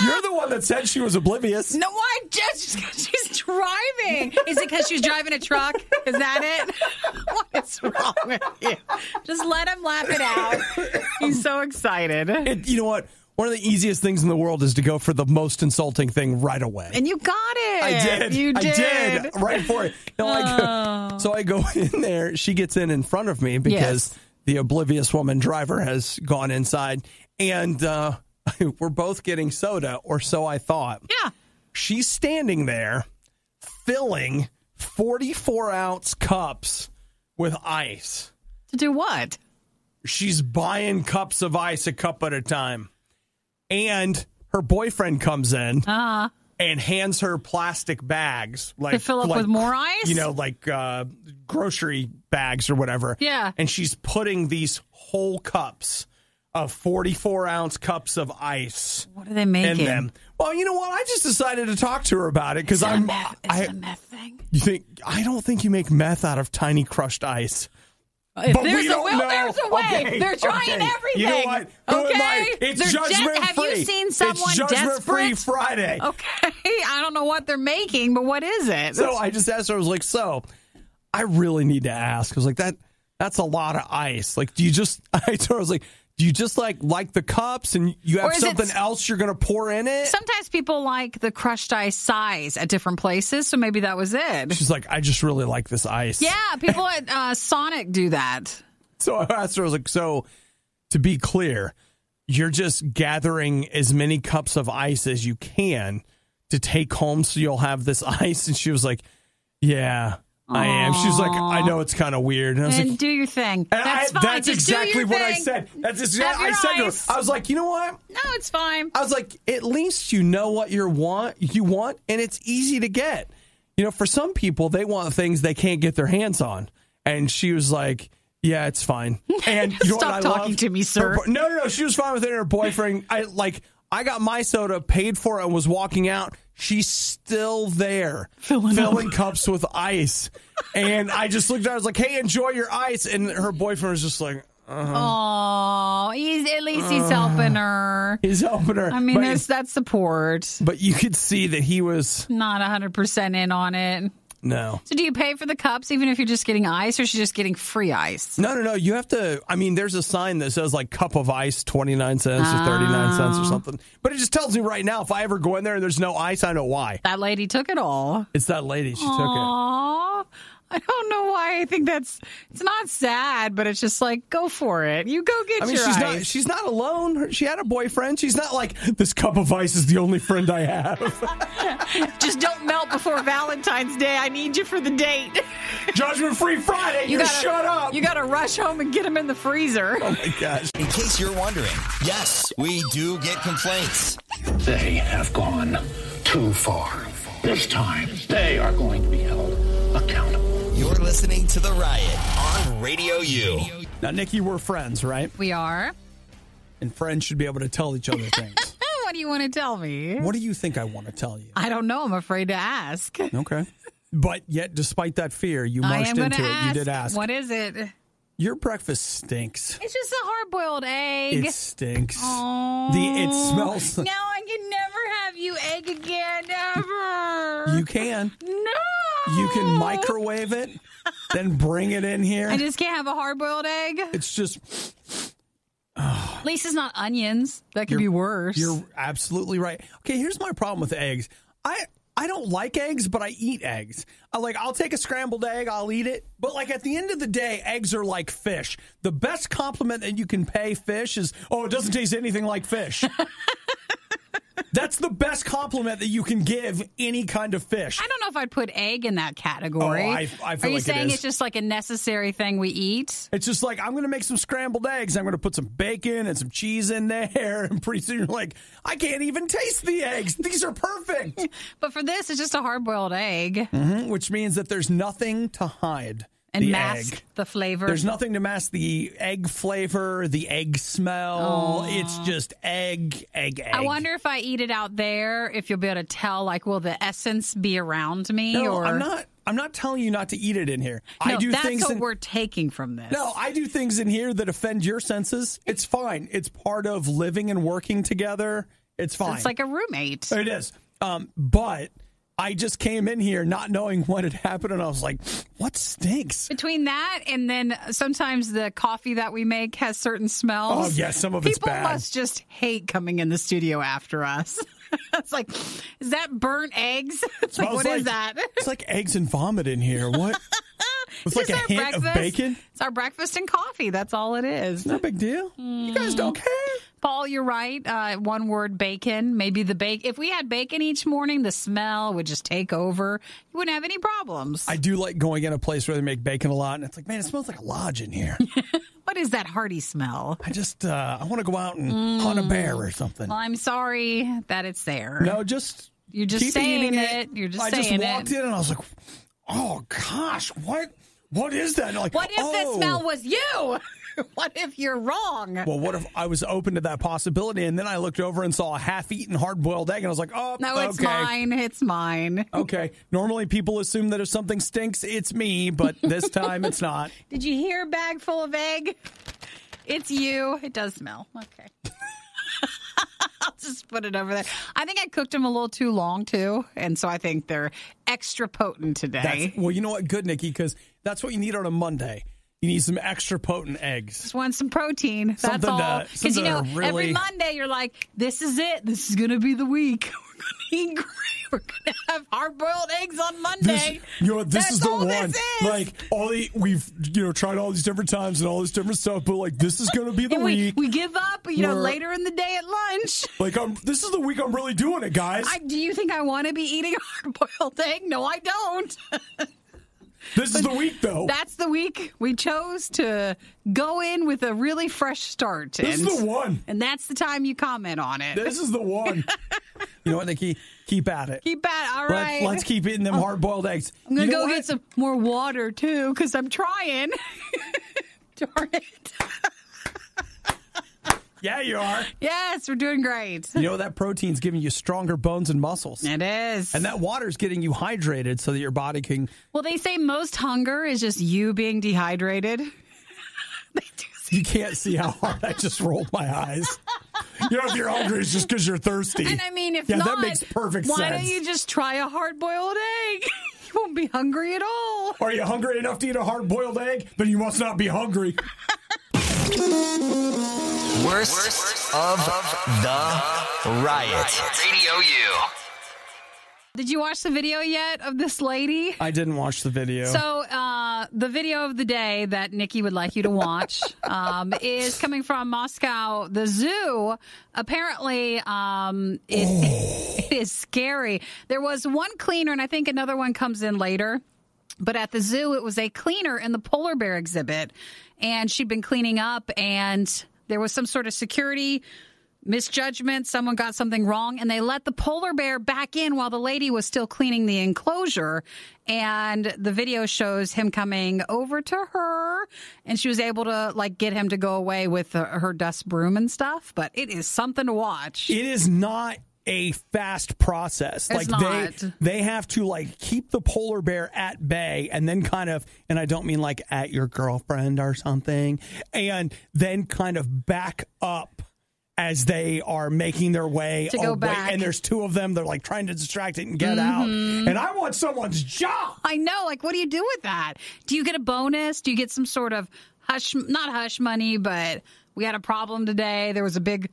You're the one that said she was oblivious. No, I just because she's driving. Is it because she's driving a truck? Is that it? What is wrong with you? Just let him laugh it out. He's so excited. You know what? One of the easiest things in the world is to go for the most insulting thing right away. And you got it. I did. You did. I did. Right for it. No, so I go in there. She gets in front of me because the oblivious woman driver has gone inside. And we're both getting soda, or so I thought. Yeah. She's standing there filling 44-ounce cups with ice. To do what? She's buying cups of ice a cup at a time. And her boyfriend comes in and hands her plastic bags. To fill up with more ice? You know, like grocery bags or whatever. Yeah. And she's putting these whole cups of 44-ounce cups of ice. What are they making? In them. Well, you know what? I just decided to talk to her about it because Is it a meth thing? I don't think you make meth out of tiny crushed ice. If there's a will, there's a way. Okay, They're trying everything. You know what? It's judgment free. Have you seen someone it's judgment free Friday. Okay. I don't know what they're making, but what is it? So I just asked her, I was like, I really need to ask. I was like, that's a lot of ice. Like, I told her, I was like, do you just like the cups and you have something else you're going to pour in it? Sometimes people like the crushed ice size at different places, so maybe that was it. She's like, I just really like this ice. Yeah, people at Sonic do that. So I asked her, I was like, so to be clear, you're just gathering as many cups of ice as you can to take home so you'll have this ice? And she was like, yeah. I am. She's like, I know it's kind of weird. And I was like, do your thing. That's fine. That's exactly what I said. That's exactly I said to her. I was like, you know what? No, it's fine. I was like, at least you know what you want, and it's easy to get. You know, for some people, they want things they can't get their hands on. And she was like, yeah, it's fine. And you know Stop what I talking love? to me, sir. No. She was fine with it. Her boyfriend, I got my soda, paid for it, and was walking out. She's still there, filling cups with ice. And I just looked at her, I was like, hey, enjoy your ice. And her boyfriend was just like, oh, at least he's helping her. He's helping her. I mean, that's support. But you could see that he was not 100% in on it. No. So do you pay for the cups even if you're just getting ice, or is she just getting free ice? No. You have to, there's a sign that says like cup of ice, 29 cents or 39 cents or something. But it just tells me right now, if I ever go in there and there's no ice, I know why. That lady took it all. It's that lady. She took it. I don't know why I think it's not sad, but it's just like, go for it. You go get your ice. She's not alone. She had a boyfriend. She's not like, this cup of ice is the only friend I have. Just don't melt before Valentine's Day. I need you for the date. Judgment Free Friday. Shut up. You got to rush home and get them in the freezer. Oh, my gosh. In case you're wondering, yes, we do get complaints. They have gone too far. This time, they are going to be held accountable. You're listening to The Riot on Radio U. Now, Nikki, we're friends, right? We are. And friends should be able to tell each other things. What do you want to tell me? What do you think I want to tell you? I don't know. I'm afraid to ask. Okay. But yet, despite that fear, you marched into it. You did ask. What is it? Your breakfast stinks. It's just a hard-boiled egg. It stinks. Oh. It smells. Now I can never have you egg again, ever. You can. No. You can microwave it, then bring it in here. I just can't have a hard-boiled egg? It's just... At least it's not onions. That could be worse. You're absolutely right. Okay, here's my problem with eggs. I don't like eggs, but I eat eggs. I'll take a scrambled egg, I'll eat it. But at the end of the day, eggs are like fish. The best compliment that you can pay fish is, oh, it doesn't taste anything like fish. That's the best compliment that you can give any kind of fish. I don't know if I'd put egg in that category. Oh, I feel like it is. Are you saying it's just like a necessary thing we eat? It's just I'm going to make some scrambled eggs. I'm going to put some bacon and some cheese in there. And pretty soon you're like, I can't even taste the eggs. These are perfect. But for this, it's just a hard-boiled egg. Mm-hmm, which means that there's nothing to hide. And mask the flavor. There's nothing to mask the egg flavor, the egg smell. Oh. It's just egg. I wonder if I eat it out there, if you'll be able to tell, will the essence be around me? No, or... I'm not telling you not to eat it in here. No, I do that's things what we're taking from this. No, I do things in here that offend your senses. It's fine. It's part of living and working together. It's fine. It's like a roommate. It is. But I just came in here not knowing what had happened, and I was like, what stinks? Between that and then sometimes the coffee that we make has certain smells. Oh, yeah, some of it's bad. People must just hate coming in the studio after us. It's like, is that burnt eggs? It's like, what is that? It's like eggs and vomit in here. What? It's like a hint of bacon? It's our breakfast and coffee. That's all it is. No big deal. You guys don't care. Paul, you're right. One word, bacon. Maybe the bacon. If we had bacon each morning, the smell would just take over. You wouldn't have any problems. I do like going in a place where they make bacon a lot, and it's like, man, it smells like a lodge in here. What is that hearty smell? I just, I want to go out and hunt a bear or something. Well, I'm sorry that it's there. No, you're just saying it. You're just saying it. I just walked in and I was like, oh gosh, what is that? And what if the smell was you? What if you're wrong? Well, what if I was open to that possibility, and then I looked over and saw a half-eaten hard-boiled egg, and I was like, oh, no, it's mine. It's mine. Okay. Normally, people assume that if something stinks, it's me, but this time it's not. Did you hear a bag full of egg? It's you. It does smell. Okay. I'll just put it over there. I think I cooked them a little too long, too, and so I think they're extra potent today. Well, you know what? Good, Nikki, because that's what you need on a Monday. You need some extra potent eggs. Just want some protein. That's all. Because, every Monday you're like, this is it. This is going to be the week. We're going to eat great. We're going to have hard-boiled eggs on Monday. This is the one. We've tried all these different times and all this different stuff, but this is going to be the week. We give up, later in the day at lunch. This is the week I'm really doing it, guys. Do you think I want to be eating a hard-boiled egg? No, I don't. This is the week, though. That's the week we chose to go in with a really fresh start. This is the one. And that's the time you comment on it. This is the one. You know what, Nikki? Keep at it. Keep at it. All right. Let's keep eating them hard-boiled eggs. I'm going to go get some more water, too, because I'm trying. Darn it. Yeah, you are. Yes, we're doing great. You know, that protein's giving you stronger bones and muscles. It is. And that water's getting you hydrated so that your body can... Well, they say most hunger is just you being dehydrated. You can't see how hard I just rolled my eyes. If you're hungry, it's just because you're thirsty. And I mean, if not, that makes perfect sense. Why don't you just try a hard-boiled egg? You won't be hungry at all. Are you hungry enough to eat a hard-boiled egg? Then you must not be hungry. Worst of the Riot. RadioU. Did you watch the video yet of this lady? I didn't watch the video. So the video of the day that Nikki would like you to watch is coming from Moscow. The zoo, apparently, it is scary. There was one cleaner, and I think another one comes in later. But at the zoo, it was a cleaner in the polar bear exhibit, and she'd been cleaning up, and there was some sort of security misjudgment. Someone got something wrong, and they let the polar bear back in while the lady was still cleaning the enclosure. And the video shows him coming over to her, and she was able to get him to go away with her dust broom and stuff. But it is something to watch. It is not a fast process. It's not. They have to keep the polar bear at bay, and then and I don't mean at your girlfriend or something, and then kind of back up as they are making their way to go back. And there's two of them. They're trying to distract it and get out. And I want someone's job. I know. What do you do with that? Do you get a bonus? Do you get some sort of not hush money, but we had a problem today. There was a big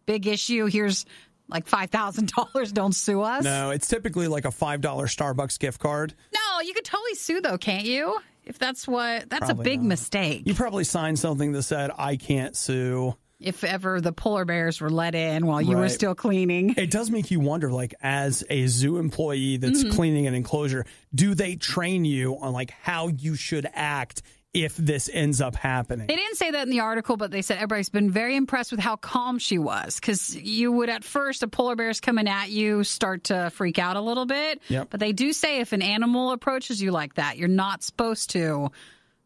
issue. Here's Like $5,000, don't sue us. No, it's typically like a $5 Starbucks gift card. No, you could totally sue, though, can't you? If that's Probably a big mistake. You probably signed something that said, I can't sue. If ever the polar bears were let in while you were still cleaning. It does make you wonder, like, as a zoo employee that's cleaning an enclosure, do they train you on, like, how you should act if this ends up happening? They didn't say that in the article, but they said everybody's been very impressed with how calm she was. Because you would, at first, a polar bear's coming at you, start to freak out a little bit. Yep. But they do say if an animal approaches you like that, you're not supposed to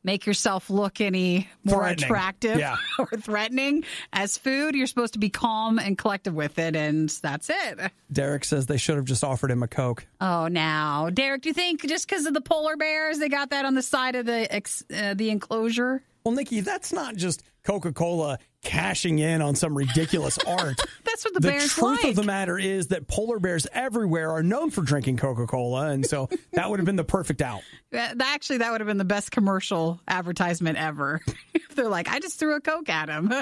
make yourself look any more attractive or threatening as food. You're supposed to be calm and collective with it, and that's it. Derek says they should have just offered him a Coke. Oh, now. Derek, do you think just because of the polar bears, they got that on the side of the enclosure? Well, Nikki, that's not just Coca-Cola cashing in on some ridiculous art. That's what the bears The truth like. of the matter is that polar bears everywhere are known for drinking Coca-Cola, and so that would have been the perfect out. Actually, that would have been the best commercial advertisement ever. They're like, I just threw a Coke at him.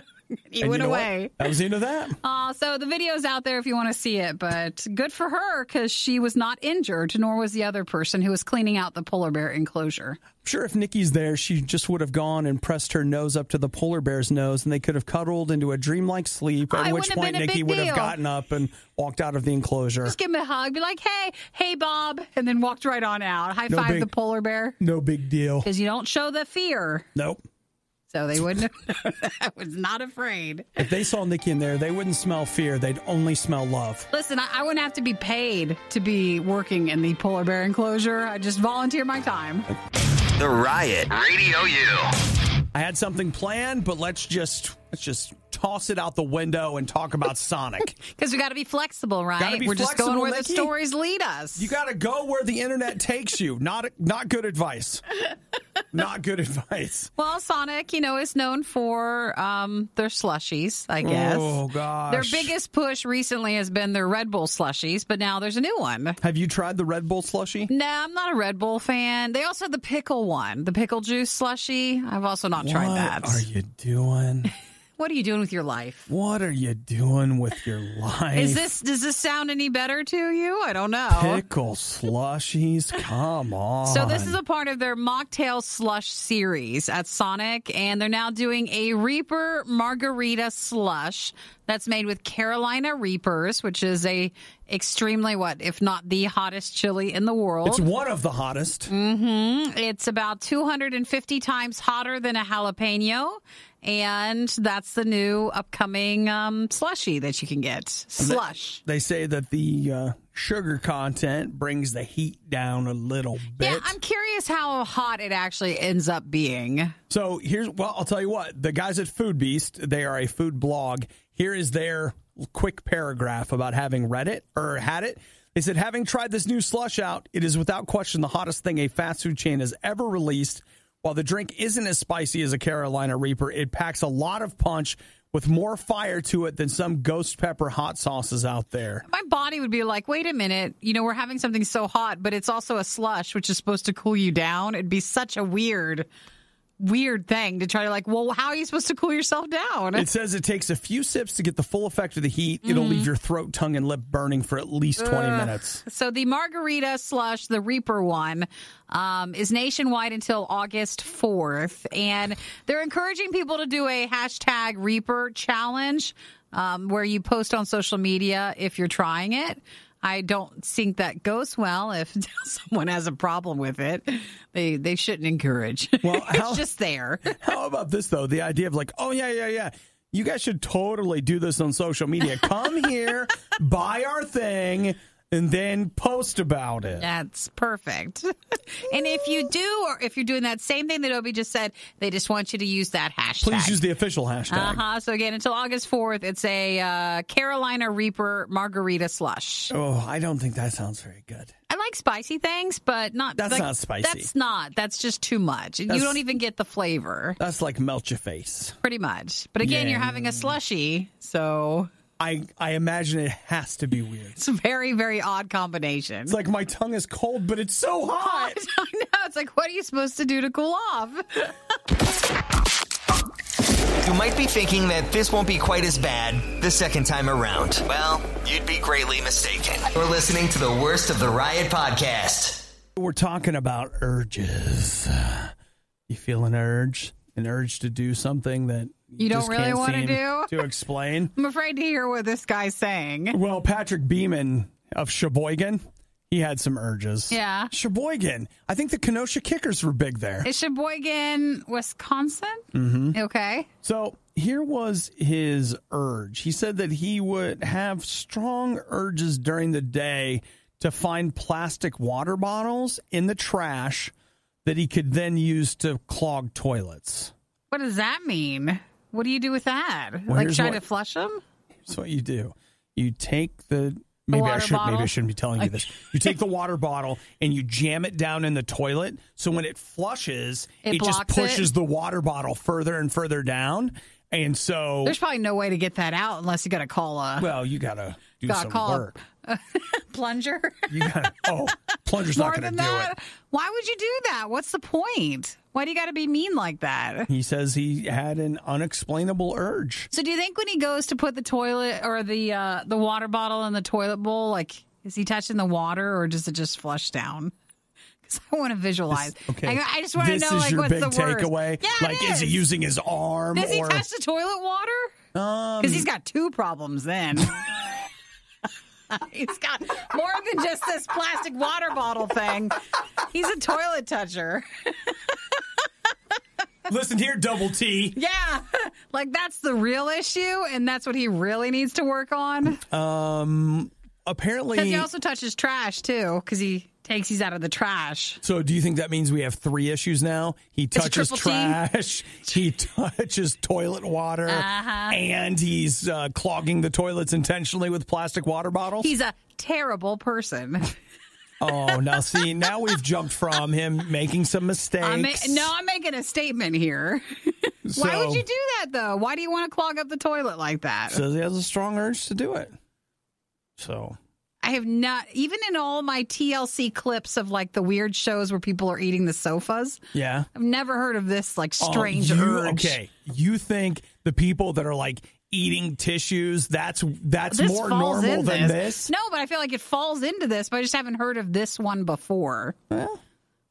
He went away. That was the end of that. So the video's out there if you want to see it, but good for her because she was not injured, nor was the other person who was cleaning out the polar bear enclosure. I'm sure if Nikki's there, she just would have gone and pressed her nose up to the polar bear's nose, and they could have cuddled into a dreamlike sleep, at which point Nikki would have gotten up and walked out of the enclosure. Just give him a hug. Be like, hey, Bob, and then walked right on out. High five the polar bear. No big deal. Because you don't show the fear. Nope. So they wouldn't have. I was not afraid. If they saw Nikki in there, they wouldn't smell fear. They'd only smell love. Listen, I wouldn't have to be paid to be working in the polar bear enclosure. I just volunteer my time. The Riot Radio U. I had something planned, but let's just toss it out the window and talk about Sonic. Because we got to be flexible, right? We're just going where the stories lead us. You got to go where the internet takes you. Not good advice. Not good advice. Well, Sonic, is known for their slushies, I guess. Oh, gosh. Their biggest push recently has been their Red Bull slushies, but now there's a new one. Have you tried the Red Bull slushie? No, I'm not a Red Bull fan. They also have the pickle one, the pickle juice slushie. I've also not tried that. What are you doing? What are you doing with your life? What are you doing with your life? Does this sound any better to you? I don't know. Pickle slushies? Come on. So this is a part of their Mocktail Slush series at Sonic, and they're now doing a Reaper Margarita Slush that's made with Carolina Reapers, which is a extremely, if not the hottest chili in the world. It's one of the hottest. Mm-hmm. It's about 250 times hotter than a jalapeno. And that's the new upcoming slushie that you can get. Slush. They say that the sugar content brings the heat down a little bit. Yeah, I'm curious how hot it actually ends up being. So I'll tell you what. The guys at Food Beast, they are a food blog. Here is their quick paragraph about having read it or had it. They said, having tried this new slush out, it is without question the hottest thing a fast food chain has ever released. While the drink isn't as spicy as a Carolina Reaper, it packs a lot of punch with more fire to it than some ghost pepper hot sauces out there. My body would be like, wait a minute, we're having something so hot, but it's also a slush, which is supposed to cool you down. It'd be such a weird thing to try to how are you supposed to cool yourself down? It says it takes a few sips to get the full effect of the heat. It'll leave your throat, tongue, and lip burning for at least 20 minutes. So the Margarita Slush, the Reaper one, is nationwide until August 4th. And they're encouraging people to do a hashtag Reaper challenge where you post on social media if you're trying it. I don't think that goes well if someone has a problem with it. They shouldn't encourage. Well, it's just there. How about this, though? The idea of yeah. You guys should totally do this on social media. Come here, buy our thing, and then post about it. That's perfect. And if you do, or if you're doing that same thing that Obi just said, they just want you to use that hashtag. Please use the official hashtag. So again, until August 4th, it's a Carolina Reaper Margarita Slush. Oh, I don't think that sounds very good. I like spicy things, but not... That's not spicy. That's not. That's just too much. You don't even get the flavor. That's like melt your face. Pretty much. But again, you're having a slushie, so... I imagine it has to be weird. It's a very, very odd combination. It's like my tongue is cold, but it's so hot. I know. It's like, what are you supposed to do to cool off? You might be thinking that this won't be quite as bad the second time around. Well, you'd be greatly mistaken. You're listening to the worst of the Riot podcast. We're talking about urges. You feel an urge to do something that you don't really want to do? To explain. I'm afraid to hear what this guy's saying. Well, Patrick Beeman of Sheboygan, he had some urges. Yeah. Sheboygan. I think the Kenosha Kickers were big there. Is Sheboygan, Wisconsin? Mm-hmm. Okay. So here was his urge. He said that he would have strong urges during the day to find plastic water bottles in the trash that he could then use to clog toilets. What does that mean? What do you do with that? Well, like try to flush them? Here's what you do. You take Maybe I shouldn't be telling you this. You take the water bottle and you jam it down in the toilet. So when it flushes, it just pushes the water bottle further and further down. And so there's probably no way to get that out unless you got to call a. Well, you got to do some work. Plunger. Plunger's not going to do it. Why would you do that? What's the point? Why do you got to be mean like that? He says he had an unexplainable urge. So do you think when he goes to put the toilet or the water bottle in the toilet bowl, like, is he touching the water or does it just flush down? Because I want to visualize. I just want to know, like, what's the worst. This is your big takeaway? Yeah, like, is he using his arm? Does he touch the toilet water? Because he's got two problems then. He's got more than just this plastic water bottle thing. He's a toilet toucher. Listen here, Double T. Yeah. Like, that's the real issue, and that's what he really needs to work on. Apparently. Because he also touches trash, too, because he takes these out of the trash. So do you think that means we have 3 issues now? He touches trash, he touches toilet water, and he's clogging the toilets intentionally with plastic water bottles? He's a terrible person. Oh, now we've jumped from him making some mistakes. I'm making a statement here. Why would you do that, though? Why do you want to clog up the toilet like that? Says he has a strong urge to do it. So I have not, even in all my TLC clips of like the weird shows where people are eating the sofas. Yeah. I've never heard of this like strange urge. Okay. You think the people that are like eating tissues, that's more normal than this? No, but I feel like it falls into this, but I just haven't heard of this one before. Well,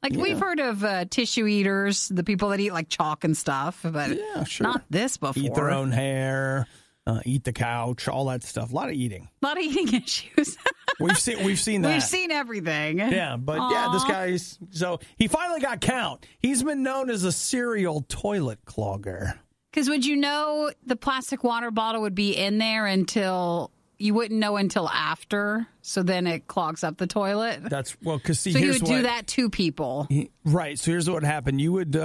we've heard of tissue eaters, the people that eat like chalk and stuff, but not this before. Eat their own hair. Eat the couch, all that stuff. A lot of eating. A lot of eating issues. We've seen that. We've seen everything. Yeah, but this guy's... So he finally got count. He's been known as a serial toilet clogger. Because would you know the plastic water bottle would be in there until... You wouldn't know until after, so then it clogs up the toilet? Because so he would do that to people. Right, so here's what happened. You would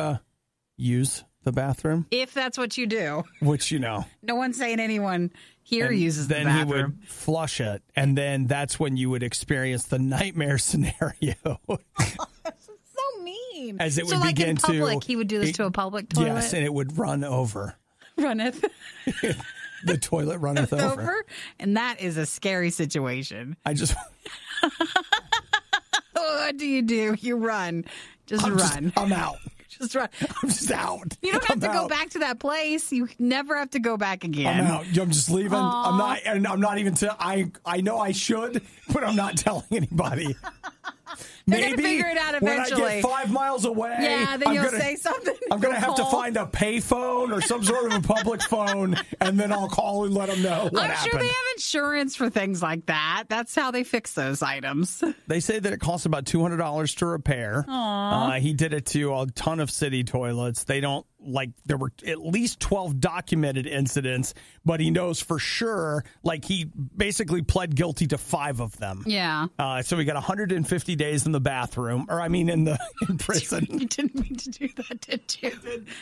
use the bathroom. If that's what you do. Which, No one's saying anyone here uses the bathroom. Then he would flush it, and then that's when you would experience the nightmare scenario. That's so mean. As it would like begin in public, he would do this to a public toilet? Yes, and it would run over. Runneth. The toilet runneth over. And that is a scary situation. What do? You run. Run. I'm out. Just run. I'm just out. You don't have to go back to that place. You never have to go back again. I'm out. I'm just leaving. Aww. I'm not even. I know I should, but I'm not telling anybody. They're going to figure it out eventually. When I get 5 miles away, then you'll say something. I'm going to have to find a pay phone or some sort of a public phone, and then I'll call and let them know what happened. I'm sure they have insurance for things like that. That's how they fix those items. They say that it costs about $200 to repair. He did it to a ton of city toilets. They don't there were at least 12 documented incidents, but he knows for sure, he basically pled guilty to 5 of them. Yeah. So we got 150 days in the bathroom, in prison. You didn't mean to do that, did you?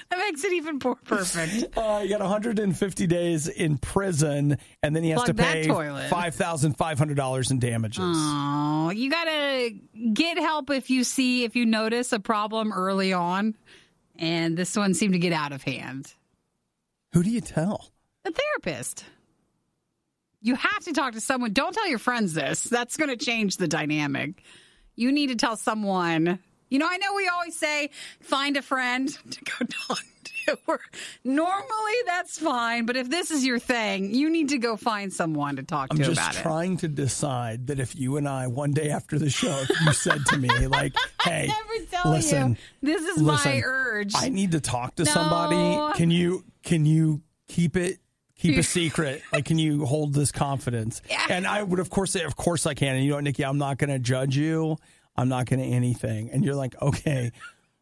That makes it even more perfect. You got 150 days in prison, and then he has to pay $5,500 in damages. Oh, you got to get help if you notice a problem early on. And this one seemed to get out of hand. Who do you tell? The therapist. You have to talk to someone. Don't tell your friends this. That's going to change the dynamic. You need to tell someone. I know we always say, find a friend to go talk Normally, that's fine. But if this is your thing, you need to go find someone to talk to about it. I'm just trying to decide that if you and I, one day after the show, you said to me, like, hey, listen, this is my urge. I need to talk to somebody. Can you keep it? Keep a secret. Like, can you hold this confidence? Yeah. And I would, of course, say, of course I can. And you know what, Nikki, I'm not going to judge you. I'm not going to anything. And you're like, okay,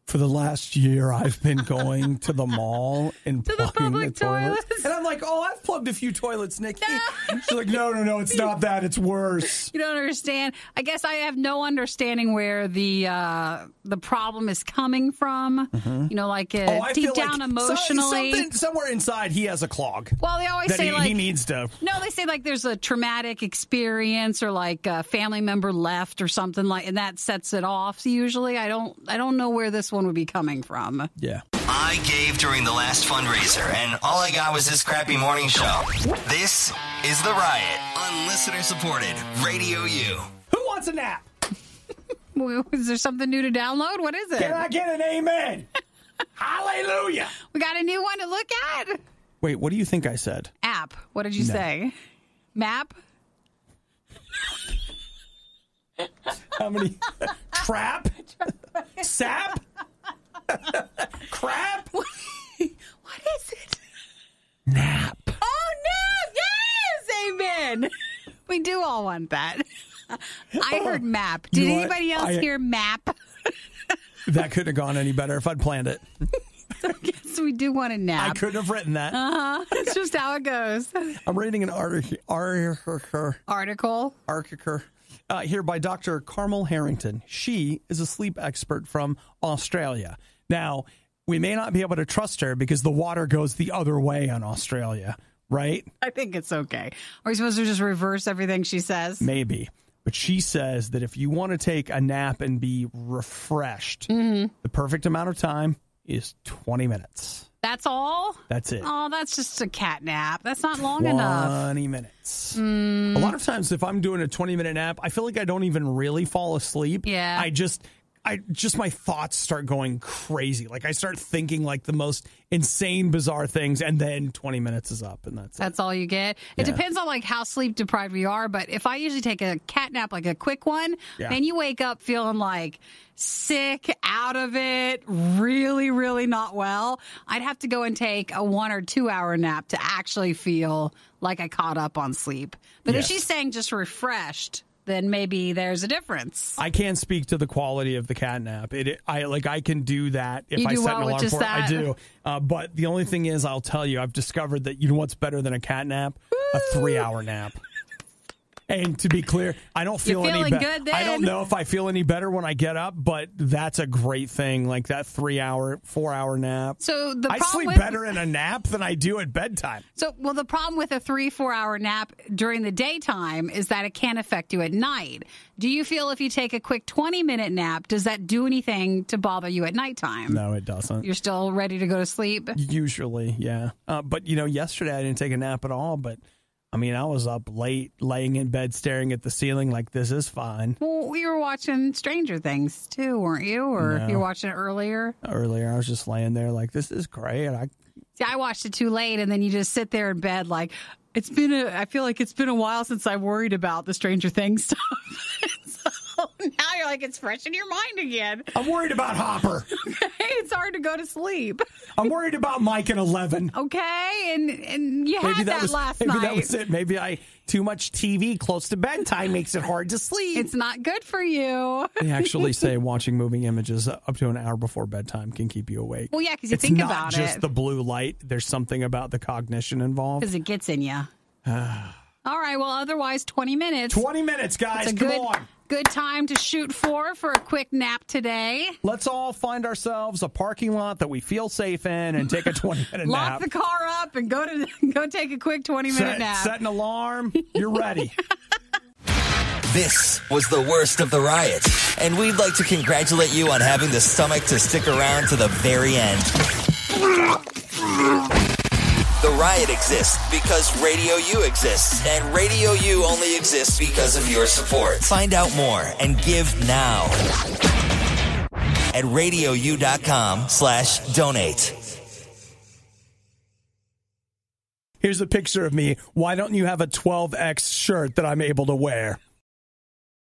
for the last year, I've been going to the mall and plugging the toilets. And I'm like, oh, I've plugged a few toilets, Nikki. She's like, no, it's not that. It's worse. You don't understand. I guess I have no understanding where the problem is coming from. Mm-hmm. You know, like deep down emotionally. Somewhere inside, he has a clog. Well, they always say he needs to. No, they say like there's a traumatic experience or like a family member left or something like, and that sets it off. So usually, I don't know where this one would be coming from. Yeah. I gave during the last fundraiser, and all I got was this crappy morning show. This is The Riot on listener-supported Radio U. Who wants a nap? Is there something new to download? What is it? Can I get an amen? Hallelujah. We got a new one to look at. Wait, what do you think I said? App. What did you say? Map? How many? Trap? Sap? Crap? What is it? Nap. Oh, nap! Yes! Amen! We do all want that. I heard map. Did anybody else hear map? That couldn't have gone any better if I'd planned it. So I guess we do want a nap. I couldn't have written that. It's just how it goes. I'm reading an article here by Dr. Carmel Harrington. She is a sleep expert from Australia. Now, we may not be able to trust her because the water goes the other way on Australia, right? I think it's okay. Are we supposed to just reverse everything she says? Maybe. But she says that if you want to take a nap and be refreshed, the perfect amount of time is 20 minutes. That's all? That's it. Oh, that's just a cat nap. That's not long enough. 20 minutes. A lot of times if I'm doing a 20-minute nap, I feel like I don't even really fall asleep. Yeah. I just my thoughts start going crazy. Like I start thinking like the most insane, bizarre things, and then 20 minutes is up, and that's all you get. It depends on like how sleep deprived we are, but if I usually take a cat nap, like a quick one, and you wake up feeling like sick, out of it, really, really not well, I'd have to go and take a 1 or 2 hour nap to actually feel like I caught up on sleep. But if she's saying just refreshed, then maybe there's a difference. I can't speak to the quality of the cat nap. I can do that if I set an alarm for it. I do. But the only thing is, I'll tell you, I've discovered that you know what's better than a cat nap? A 3-hour nap. And to be clear, I don't feel any better. I don't know if I feel any better when I get up, but that's a great thing, like that 4-hour nap. So I sleep better in a nap than I do at bedtime. So, the problem with a 3-4 hour nap during the daytime is that it can affect you at night. Do you feel if you take a quick 20-minute nap, does that do anything to bother you at nighttime? No, it doesn't. You're still ready to go to sleep? Usually, yeah. But, yesterday I didn't take a nap at all, but I mean, I was up late, laying in bed, staring at the ceiling like, this is fine. Well, you were watching Stranger Things, too, weren't you? Or you were watching it earlier? Earlier, I was just laying there like, this is great. I watched it too late, and then you just sit there in bed like, I feel like it's been a while since I worried about the Stranger Things stuff. So now you're like, it's fresh in your mind again. I'm worried about Hopper. Okay, it's hard to go to sleep. I'm worried about Mike and 11. Okay, and you had that last night. Maybe that was it. Maybe too much TV close to bedtime makes it hard to sleep. It's not good for you. They actually say watching moving images up to an hour before bedtime can keep you awake. Well, yeah, because you think about it. It's not just the blue light. There's something about the cognition involved. Because it gets in you. All right, well, otherwise, 20 minutes. 20 minutes, guys. Come on. Good time to shoot for a quick nap today. Let's all find ourselves a parking lot that we feel safe in and take a 20-minute nap. Lock the car up and go take a quick 20-minute nap. Set an alarm. You're ready. This was the worst of the riot, and we'd like to congratulate you on having the stomach to stick around to the very end. The Riot exists because Radio U exists, and Radio U only exists because of your support. Find out more and give now at RadioU.com/donate. Here's a picture of me. Why don't you have a 12X shirt that I'm able to wear?